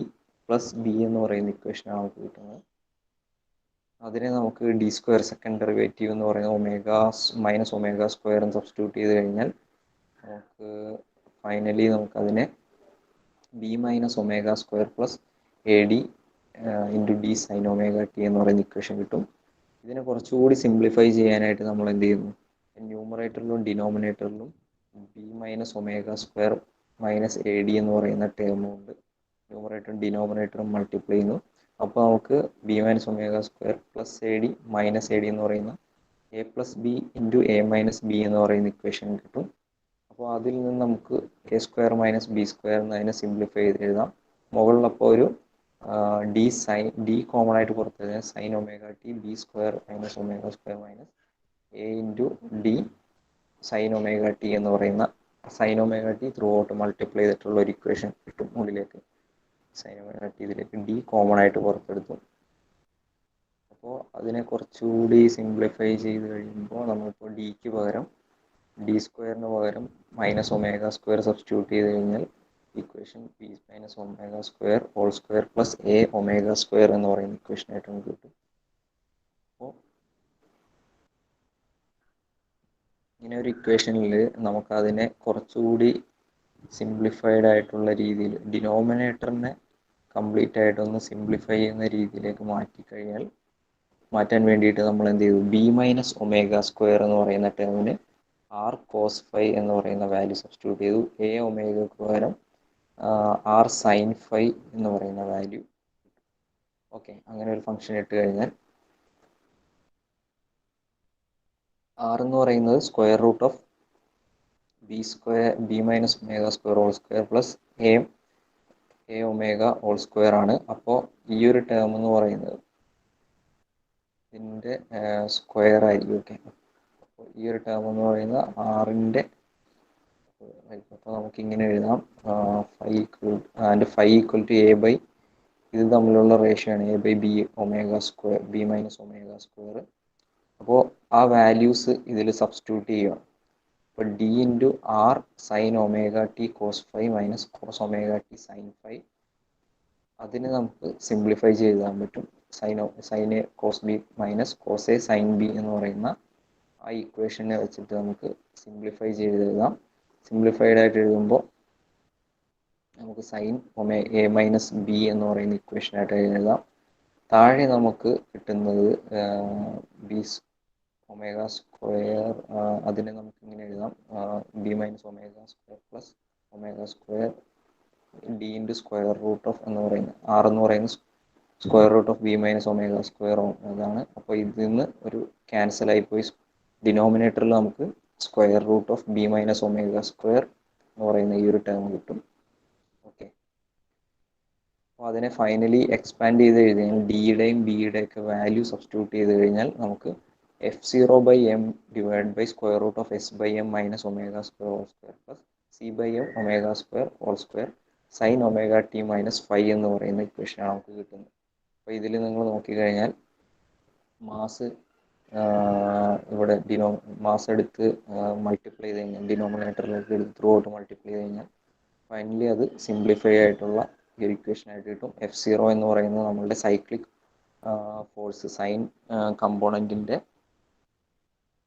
Speaker 1: plus B എന്ന് പറയുന്ന ഇക്വേഷനാണ് നമുക്ക് കിട്ടുന്നത്. അതിനെ നമുക്ക് ഡി സ്ക്വയർ സെക്കൻഡ് ഡെറിവേറ്റീവ് എന്ന് പറയുന്നത് ഒമേഗ മൈനസ് ഒമേഗ സ്ക്വയർ എന്ന് സബ്സ്റ്റിറ്റ്യൂട്ട് ചെയ്ത് കഴിഞ്ഞാൽ നമുക്ക് ഫൈനലി നമുക്കതിനെ B minus omega square plus A D into D sine omega T എന്ന് പറയുന്ന ഇക്വേഷൻ കിട്ടും. ഇതിനെ കുറച്ചുകൂടി സിംപ്ലിഫൈ ചെയ്യാനായിട്ട് നമ്മൾ എന്ത് ചെയ്യുന്നു, ന്യൂമറേറ്ററിലും ഡിനോമിനേറ്ററിലും b minus omega square minus a d എന്ന് പറയുന്ന ടേം കൊണ്ട് ന്യൂമറേറ്ററും ഡിനോമിനേറ്ററും മൾട്ടിപ്ലൈ ചെയ്യുന്നു. അപ്പോൾ നമുക്ക് B minus omega square plus A D minus a d എന്ന് പറയുന്ന A plus B into A minus B എന്ന് പറയുന്ന ഇക്വേഷൻ കിട്ടും. അപ്പോൾ അതിൽ നിന്ന് നമുക്ക് A square minus B square എന്നതിനെ സിംപ്ലിഫൈ ചെയ്ത് എഴുതാം. മുകളിലപ്പോൾ ഒരു ഡി കോമൺ ആയിട്ട് പുറത്ത് കഴിഞ്ഞാൽ sign omega T B square minus omega square minus A into D sine omega T എന്ന് പറയുന്ന sign omega T through out multiply ചെയ്തിട്ടുള്ള ഒരു ഇക്വേഷൻ കിട്ടും. ഉള്ളിലേക്ക് സൈൻ ഒമേഗ ടി ഇതിലേക്ക് ഡി കോമൺ ആയിട്ട് പുറത്തെടുത്തു. അപ്പോൾ അതിനെ കുറച്ചുകൂടി സിംപ്ലിഫൈ ചെയ്ത് കഴിയുമ്പോൾ നമ്മളിപ്പോൾ ഡിക്ക് പകരം ഡി സ്ക്വയറിന് പകരം മൈനസ് ഒമേഗ സ്ക്വയർ സബ്സ്റ്റിറ്റ്യൂട്ട് ചെയ്ത് കഴിഞ്ഞാൽ equation B minus omega square whole square plus A omega square എന്ന് പറയുന്ന ഇക്വേഷനായിട്ട് നമുക്ക് കിട്ടും. അപ്പോൾ ഇങ്ങനെ ഒരു ഇക്വേഷനിൽ നമുക്കതിനെ കുറച്ചുകൂടി സിംപ്ലിഫൈഡ് ആയിട്ടുള്ള രീതിയിൽ ഡിനോമിനേറ്ററിനെ കംപ്ലീറ്റ് ആയിട്ടൊന്ന് സിംപ്ലിഫൈ ചെയ്യുന്ന രീതിയിലേക്ക് മാറ്റാൻ വേണ്ടിയിട്ട് നമ്മൾ എന്ത് ചെയ്തു, ബി മൈനസ് ഒമേഗ സ്ക്വയർ എന്ന് പറയുന്ന ടേമിന് ആർ കോസ് ഫൈ എന്ന് പറയുന്ന വാല്യൂ സബ്സ്റ്റിറ്റ്യൂട്ട് ചെയ്തു. എ ഒമേഗക്ക് പകരം ആർ സൈൻ ഫൈ എന്ന് പറയുന്ന വാല്യൂ. ഓക്കെ, അങ്ങനെ ഒരു ഫംഗ്ഷൻ ഇട്ട് കഴിഞ്ഞാൽ ആർ എന്ന് പറയുന്നത് square root of B minus omega square whole square plus A omega whole square ആണ്. അപ്പോൾ ഈ ഒരു ടേം എന്ന് പറയുന്നത് ഇതിൻ്റെ സ്ക്വയർ ആയിരിക്കും. ഓക്കെ, അപ്പോൾ ഈ ഒരു ടേം എന്ന് പറയുന്നത് ആറിൻ്റെ, അപ്പോൾ നമുക്ക് ഇങ്ങനെ എഴുതാം, phi equal to A by ഇത് തമ്മിലുള്ള റേഷ്യോ ആണ് A by B omega square B minus omega square. അപ്പോൾ ആ വാല്യൂസ് ഇതിൽ സബ്സ്റ്റിറ്റ്യൂട്ട് ചെയ്യുക. അപ്പോൾ D into R sine omega T cos phi minus cos omega T sine phi, അതിന് നമുക്ക് സിംപ്ലിഫൈ ചെയ്താൻ പറ്റും. Sine A cos B minus cos A sine B എന്ന് പറയുന്ന ആ ഇക്വേഷനെ വെച്ചിട്ട് നമുക്ക് സിംപ്ലിഫൈ ചെയ്ത് എഴുതാം. സിംപ്ലിഫൈഡ് ആയിട്ട് എഴുതുമ്പോൾ നമുക്ക് സൈൻ എ മൈനസ് ബി എന്ന് പറയുന്ന ഇക്വേഷനായിട്ട് എഴുതാം. താഴെ നമുക്ക് കിട്ടുന്നത് ബി ഒമേഗ സ്ക്വയർ, അതിനെ നമുക്ക് ഇങ്ങനെ എഴുതാം, B minus omega square plus omega square D into square root of എന്ന് പറയുന്നത് ആർ എന്ന് പറയുന്നത് square root of B minus omega square അതാണ്. അപ്പോൾ ഇതിൽ നിന്ന് ഒരു ക്യാൻസലായി പോയി ഡിനോമിനേറ്ററിൽ നമുക്ക് square root of B minus omega square എന്ന് പറയുന്ന ഈ ഒരു ടേം കിട്ടും. ഓക്കെ, അപ്പോൾ അതിനെ ഫൈനലി എക്സ്പാൻഡ് ചെയ്ത് കഴിഞ്ഞാൽ ഡിയുടെയും ബിയുടെയും ഒക്കെ വാല്യൂ സബ്സ്റ്റിറ്റ്യൂട്ട് ചെയ്ത് കഴിഞ്ഞാൽ നമുക്ക് F zero by M divide by square root of S by M minus omega square whole square plus C by M omega square whole square sine omega T minus phi എന്ന് പറയുന്ന ഇക്വേഷനാണ് നമുക്ക് കിട്ടുന്നത്. അപ്പോൾ ഇതിൽ നിങ്ങൾ നോക്കിക്കഴിഞ്ഞാൽ മാസ് ഇവിടെ മാസ് എടുത്ത് മൾട്ടിപ്ലൈ ചെയ്ത് കഴിഞ്ഞാൽ ഡിനോമിനേറ്ററിലേക്ക് എടുത്ത് ത്രൂ ഔട്ട് മൾട്ടിപ്ലൈ ചെയ്ത് കഴിഞ്ഞാൽ ഫൈനലി അത് സിംപ്ലിഫൈ ആയിട്ടുള്ള ഒരു ഇക്വേഷനായിട്ട് കിട്ടും. എഫ് സീറോ എന്ന് പറയുന്നത് നമ്മളുടെ സൈക്ലിക് ഫോഴ്സ് സൈൻ കമ്പോണൻറ്റിൻ്റെ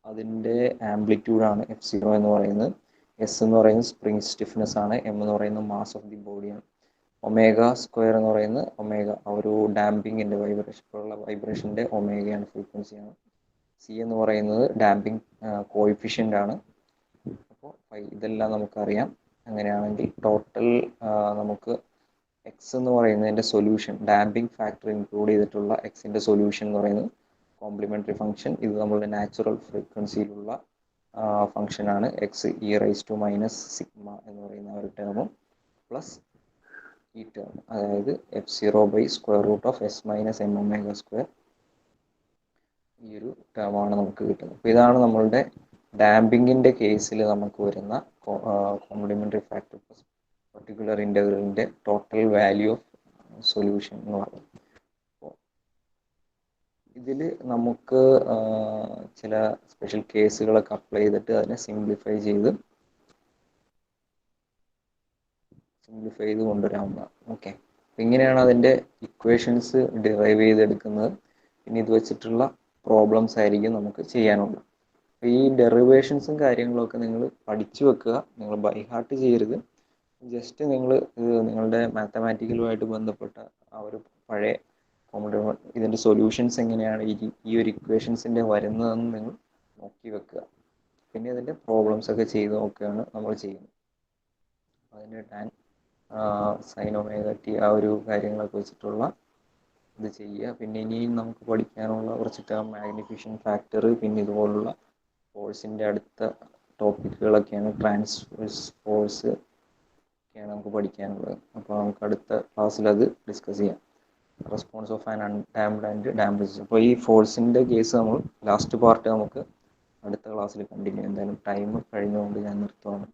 Speaker 1: അതിൻ്റെ ആംപ്ലിറ്റ്യൂഡാണ് എഫ് സീറോ എന്ന് പറയുന്നത്. എസ് എന്ന് പറയുന്നത് സ്പ്രിങ് സ്റ്റിഫ്നെസ് ആണ്. എം എന്ന് പറയുന്നത് മാസ് ഓഫ് ദി ബോഡിയാണ്. ഒമേഗ സ്ക്വയർ എന്ന് പറയുന്നത് ഒമേഗ ഒരു ഡാമ്പിങ്ങിൻ്റെ വൈബ്രേഷൻ്റെ ഒമേഗയാണ്, ഫ്രീക്വൻസിയാണ്. സി എന്ന് പറയുന്നത് ഡാമ്പിങ് കോയിഫിഷ്യൻ്റ് ആണ്. അപ്പോൾ ഇതെല്ലാം നമുക്കറിയാം. അങ്ങനെയാണെങ്കിൽ ടോട്ടൽ നമുക്ക് എക്സ് എന്ന് പറയുന്നതിൻ്റെ സൊല്യൂഷൻ ഡാമ്പിങ് ഫാക്ടർ ഇൻക്ലൂഡ് ചെയ്തിട്ടുള്ള എക്സിൻ്റെ സൊല്യൂഷൻ എന്ന് പറയുന്നത് കോംപ്ലിമെൻ്ററി ഫംഗ്ഷൻ, ഇത് നമ്മളുടെ നാച്ചുറൽ ഫ്രീക്വൻസിയിലുള്ള ഫംഗ്ഷനാണ്. X E raise to minus sigma എന്ന് പറയുന്ന ഒരു ടേമും പ്ലസ് ഈ ടേം, അതായത് F zero by square root of S minus M omega square, ഈ ഒരു ടേമാണ് നമുക്ക് കിട്ടുന്നത്. അപ്പോൾ ഇതാണ് നമ്മളുടെ ഡാമ്പിങ്ങിൻ്റെ കേസിൽ നമുക്ക് വരുന്ന കോംപ്ലിമെൻ്ററി ഫാക്ടർ പ്ലസ് പർട്ടിക്കുലർ ഇൻ്റഗ്രലിൻ്റെ ടോട്ടൽ വാല്യൂ ഓഫ് സൊല്യൂഷൻ എന്ന് പറയുന്നത്. ഇതിൽ നമുക്ക് ചില സ്പെഷ്യൽ കേസുകളൊക്കെ അപ്ലൈ ചെയ്തിട്ട് അതിനെ സിംപ്ലിഫൈ ചെയ്ത് കൊണ്ടുവരാവുന്നതാണ്. ഓക്കെ, ഇങ്ങനെയാണ് അതിൻ്റെ ഇക്വേഷൻസ് ഡിറൈവ് ചെയ്തെടുക്കുന്നത്. പിന്നെ ഇത് വെച്ചിട്ടുള്ള പ്രോബ്ലംസ് ആയിരിക്കും നമുക്ക് ചെയ്യാനുള്ളത്. അപ്പോൾ ഈ ഡെറിവേഷൻസും കാര്യങ്ങളൊക്കെ നിങ്ങൾ പഠിച്ചു വെക്കുക, നിങ്ങൾ ബൈ ഹാർട്ട് ചെയ്യരുത്. ജസ്റ്റ് നിങ്ങൾ നിങ്ങളുടെ മാത്തമാറ്റിക്കലുമായിട്ട് ബന്ധപ്പെട്ട ആ ഒരു പഴയ ഇതിൻ്റെ സൊല്യൂഷൻസ് എങ്ങനെയാണ് ഈ ഒരു ഇക്വേഷൻസിൻ്റെ വരുന്നതെന്ന് നിങ്ങൾ നോക്കി വെക്കുക. പിന്നെ ഇതിൻ്റെ പ്രോബ്ലംസ് ഒക്കെ ചെയ്ത് നോക്കുകയാണ് നമ്മൾ ചെയ്യുന്നത്. അതിൻ്റെ ടാൻ സൈൻ ഒമേഗ ടി ആ ഒരു കാര്യങ്ങളൊക്കെ വെച്ചിട്ടുള്ള ഇത് ചെയ്യുക. പിന്നെ ഇനിയും നമുക്ക് പഠിക്കാനുള്ള കുറച്ച് ടേം മാഗ്നിഫിക്കേഷൻ ഫാക്ടർ, പിന്നെ ഇതുപോലുള്ള ഫോഴ്സിൻ്റെ അടുത്ത ടോപ്പിക്കുകളൊക്കെയാണ് ട്രാൻസ്വേഴ്സ് ഫോഴ്സ് ഒക്കെയാണ് നമുക്ക് പഠിക്കാനുള്ളത്. അപ്പോൾ നമുക്ക് അടുത്ത ക്ലാസ്സിൽ അത് ഡിസ്കസ് ചെയ്യാം. Response of an undamped and damped system. അപ്പോൾ ഈ ഫോഴ്സിൻ്റെ കേസ് നമ്മൾ ലാസ്റ്റ് പാർട്ട് നമുക്ക് അടുത്ത ക്ലാസ്സിൽ കണ്ടിന്യൂ. എന്തായാലും ടൈം കഴിഞ്ഞുകൊണ്ട് ഞാൻ നിർത്തുകയാണ്.